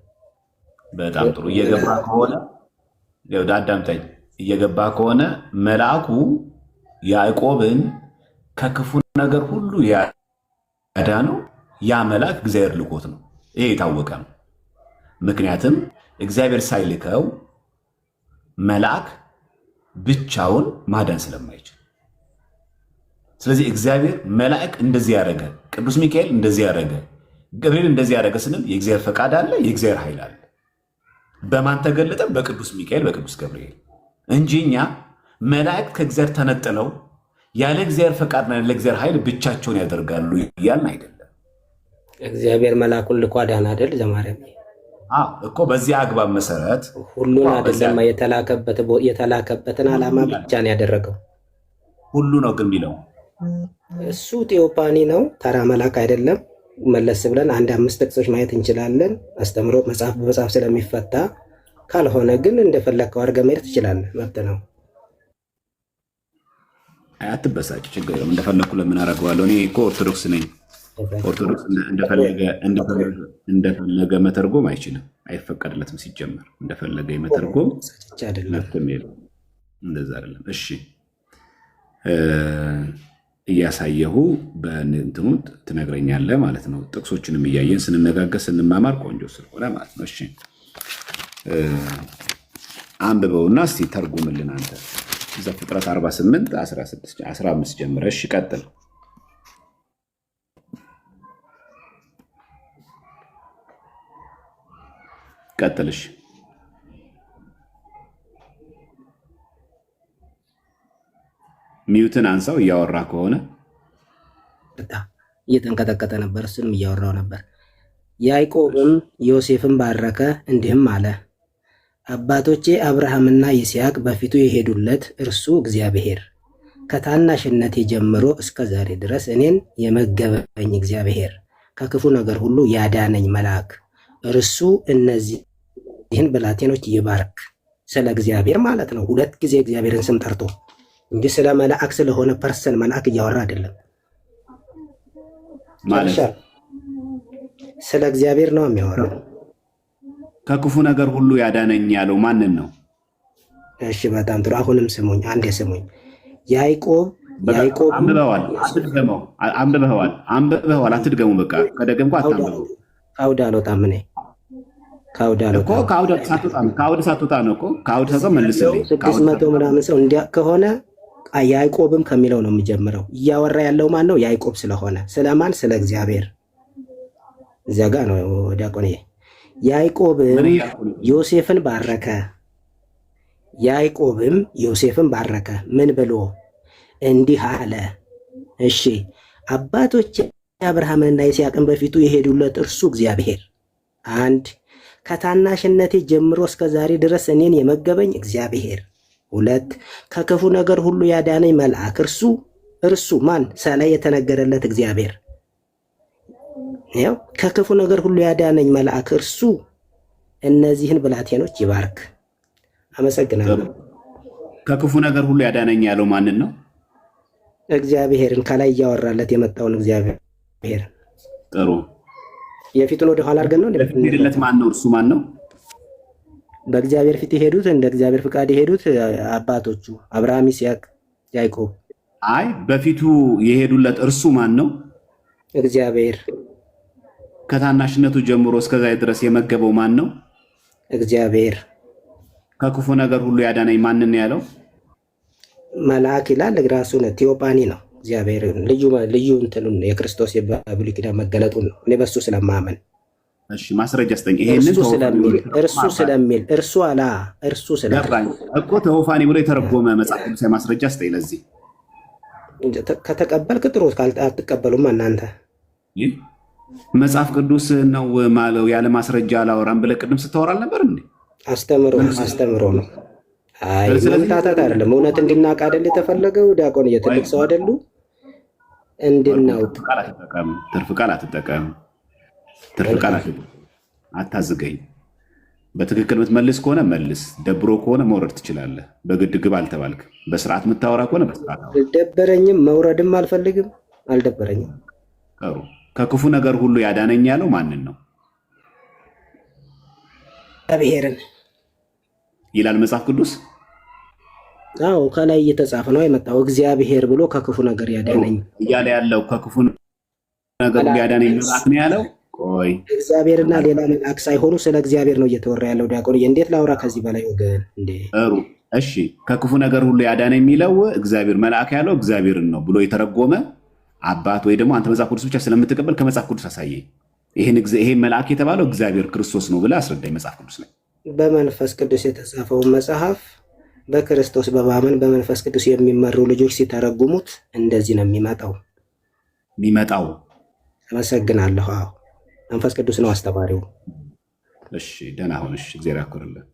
በጣም ጥሩ። እየገባ ከሆነ አዳምጠኝ። እየገባ ከሆነ መልአኩ ያዕቆብን ከክፉ ነገር ሁሉ ያዳነው ያ መልአክ እግዚአብሔር ልኮት ነው። ይሄ የታወቀ ነው። ምክንያቱም እግዚአብሔር ሳይልከው መልአክ ብቻውን ማዳን ስለማይችል፣ ስለዚህ እግዚአብሔር መልአክ እንደዚህ ያደረገ፣ ቅዱስ ሚካኤል እንደዚህ ያደረገ፣ ገብርኤል እንደዚህ ያደረገ ስንል የእግዚአብሔር ፈቃድ አለ፣ የእግዚአብሔር ኃይል አለ። በማን ተገለጠ? በቅዱስ ሚካኤል በቅዱስ ገብርኤል እንጂ እኛ መላእክት ከእግዚአብሔር ተነጥለው ያለ እግዚአብሔር ፈቃድና ያለ እግዚአብሔር ኃይል ብቻቸውን ያደርጋሉ እያልን አይደለም። እግዚአብሔር መልአኩን ልኮ አዳነ አይደል ዘማርያም? እኮ በዚህ አግባብ መሰረት ሁሉን አይደለም፣ የተላከበትን ዓላማ ብቻ ነው ያደረገው። ሁሉ ነው ግን የሚለው እሱ ቴዎፓኒ ነው፣ ተራ መልአክ አይደለም። መለስ ብለን 1-5 ጥቅሶች ማየት እንችላለን። አስተምሮ መጽሐፍ በመጽሐፍ ስለሚፈታ፣ ካልሆነ ግን እንደፈለግከው አድርገህ መሄድ ትችላለህ። መብት ነው። አትበሳጭ፣ ችግር የለም። እንደፈለግኩ ለምን አደርገዋለሁ? እኔ እኮ ኦርቶዶክስ ነኝ። ኦርቶዶክስ እንደፈለገ መተርጎም አይችልም፣ አይፈቀድለትም። ሲጀመር እንደፈለገ የመተርጎም መብትም የለም። እንደዛ አይደለም። እሺ እያሳየሁ በእንትኑ ትነግረኛለህ ማለት ነው። ጥቅሶችንም እያየን ስንነጋገር ስንማማር ቆንጆ ስለሆነ ማለት ነው። እሺ አንብበውና እስቲ ተርጉምልን አንተ ዘፍጥረት 48 16 15 ጀምረ። እሺ ቀጥል። ቀጥልሽ። ሚዩትን አንሳው እያወራ ከሆነ እየተንቀጠቀጠ ነበር። እሱንም እያወራው ነበር። ያዕቆብም ዮሴፍን ባረከ፣ እንዲህም አለ፣ አባቶቼ አብርሃምና ይስሐቅ በፊቱ የሄዱለት እርሱ እግዚአብሔር ከታናሽነቴ ጀምሮ እስከ ዛሬ ድረስ እኔን የመገበኝ እግዚአብሔር ከክፉ ነገር ሁሉ ያዳነኝ መልአክ እርሱ እነዚህን ብላቴኖች ይባርክ። ስለ እግዚአብሔር ማለት ነው። ሁለት ጊዜ እግዚአብሔርን ስም ጠርቶ እንጂ ስለ መልአክ ስለሆነ ፐርሰን መልአክ እያወራ አይደለም። ስለ እግዚአብሔር ነው የሚያወራው። ከክፉ ነገር ሁሉ ያዳነኝ ያለው ማንን ነው? እሺ በጣም ጥሩ። አሁንም ስሙኝ፣ አንዴ ስሙኝ። ያዕቆብ አንብበዋል። አትድገሙ። በቃ ከደገምኩ አታንብበው። ከአውድ አልወጣም እኔ ከአውድ ሳትወጣ ነው እኮ። ከአውድ ሳትወጣ መልስልኝ። 600 ምናምን ሰው እንዲያ ከሆነ ያዕቆብም ከሚለው ነው የሚጀምረው። እያወራ ያለው ማን ነው? ያዕቆብ ስለሆነ ስለማን? ስለ እግዚአብሔር። እዚያ ጋ ነው ዲያቆንዬ። ያዕቆብም ዮሴፍን ባረከ። ያዕቆብም ዮሴፍን ባረከ ምን ብሎ? እንዲህ አለ፣ እሺ አባቶች አብርሃምንና ይስሐቅን በፊቱ የሄዱለት እርሱ እግዚአብሔር አንድ ከታናሽነቴ ጀምሮ እስከ ዛሬ ድረስ እኔን የመገበኝ እግዚአብሔር ሁለት ከክፉ ነገር ሁሉ ያዳነኝ መልአክ እርሱ ማን? ሰላይ የተነገረለት እግዚአብሔር። ያው ከክፉ ነገር ሁሉ ያዳነኝ መልአክ እርሱ እነዚህን ብላቴኖች ይባርክ። አመሰግናለሁ። ከክፉ ነገር ሁሉ ያዳነኝ ያለው ማንን ነው? እግዚአብሔርን፣ ከላይ እያወራለት የመጣውን እግዚአብሔር። ጥሩ። የፊቱን ወደ ኋላ አድርገን ነው ሄድለት። ማን ነው? እርሱ ማን ነው? በእግዚአብሔር ፊት የሄዱት እንደ እግዚአብሔር ፍቃድ የሄዱት አባቶቹ አብርሃም፣ ይስሐቅ፣ ያዕቆብ። አይ በፊቱ የሄዱለት እርሱ ማን ነው? እግዚአብሔር። ከታናሽነቱ ጀምሮ እስከዛ ድረስ የመገበው ማን ነው? እግዚአብሔር። ከክፉ ነገር ሁሉ ያዳነኝ ማንን ያለው? መልአክ ይላል። ራሱን ቴዎጳኒ ነው እግዚአብሔር። ልዩ እንትኑን የክርስቶስ የብሉይ ኪዳን መገለጡን ነው። እኔ በሱ ስለማመን እሺ ማስረጃ ስጠኝ። ይሄንን እርሱ ስለሚል እኮ ቴዎፋኒ ብሎ የተረጎመ መጽሐፍ ቅዱስ ማስረጃ ስጠኝ። ለዚህ ከተቀበልክ ጥሩ፣ አትቀበሉም እናንተ። መጽሐፍ ቅዱስ ነው ማለው ያለ ማስረጃ አላወራም ብለህ ቅድም ስታወራ አልነበር እንዴ? አስተምሮ ነው። አይ መምታታት አይደለም። እውነት እንድናውቅ አይደል የተፈለገው? ዲያቆን ትልቅ ሰው አይደሉ? እንድናውቅ። ትርፍ ቃል አትጠቀም። አታዝገኝ። በትክክል የምትመልስ ከሆነ መልስ። ደብሮ ከሆነ መውረድ ትችላለህ። በግድ ግብ አልተባልክ። በስርዓት የምታወራ ከሆነ በስርዓት። አልደበረኝም፣ መውረድም አልፈልግም። አልደበረኝም። ጥሩ። ከክፉ ነገር ሁሉ ያዳነኝ ያለው ማንን ነው? እግዚአብሔርን ይላል መጽሐፍ ቅዱስ። አዎ ከላይ እየተጻፈ ነው የመጣው። እግዚአብሔር ብሎ ከክፉ ነገር ያዳነኝ እያለ ያለው ከክፉ ነገር ሁሉ ያዳነኝ መልአክ ነው ያለው። ቆይ እግዚአብሔርና ሌላ መልአክ ሳይሆኑ ስለ እግዚአብሔር ነው እየተወራ ያለው። ዲያቆን እንዴት ላውራ ከዚህ በላይ ወገን እንዴ? ጥሩ እሺ። ከክፉ ነገር ሁሉ ያዳነኝ የሚለው እግዚአብሔር መልአክ ያለው እግዚአብሔርን ነው ብሎ የተረጎመ አባት ወይ ደግሞ አንተ መጽሐፍ ቅዱስ ብቻ ስለምትቀበል ከመጽሐፍ ቅዱስ አሳየኝ። ይሄ መልአክ የተባለው እግዚአብሔር ክርስቶስ ነው ብለህ አስረዳኝ መጽሐፍ ቅዱስ ላይ። በመንፈስ ቅዱስ የተጻፈውን መጽሐፍ በክርስቶስ በማመን በመንፈስ ቅዱስ የሚመሩ ልጆች ሲተረጉሙት እንደዚህ ነው የሚመጣው። አመሰግናለሁ። አዎ መንፈስ ቅዱስ ነው አስተማሪው። እሺ ደህና ሁን። እሺ እግዚአብሔር ያክብርልህ።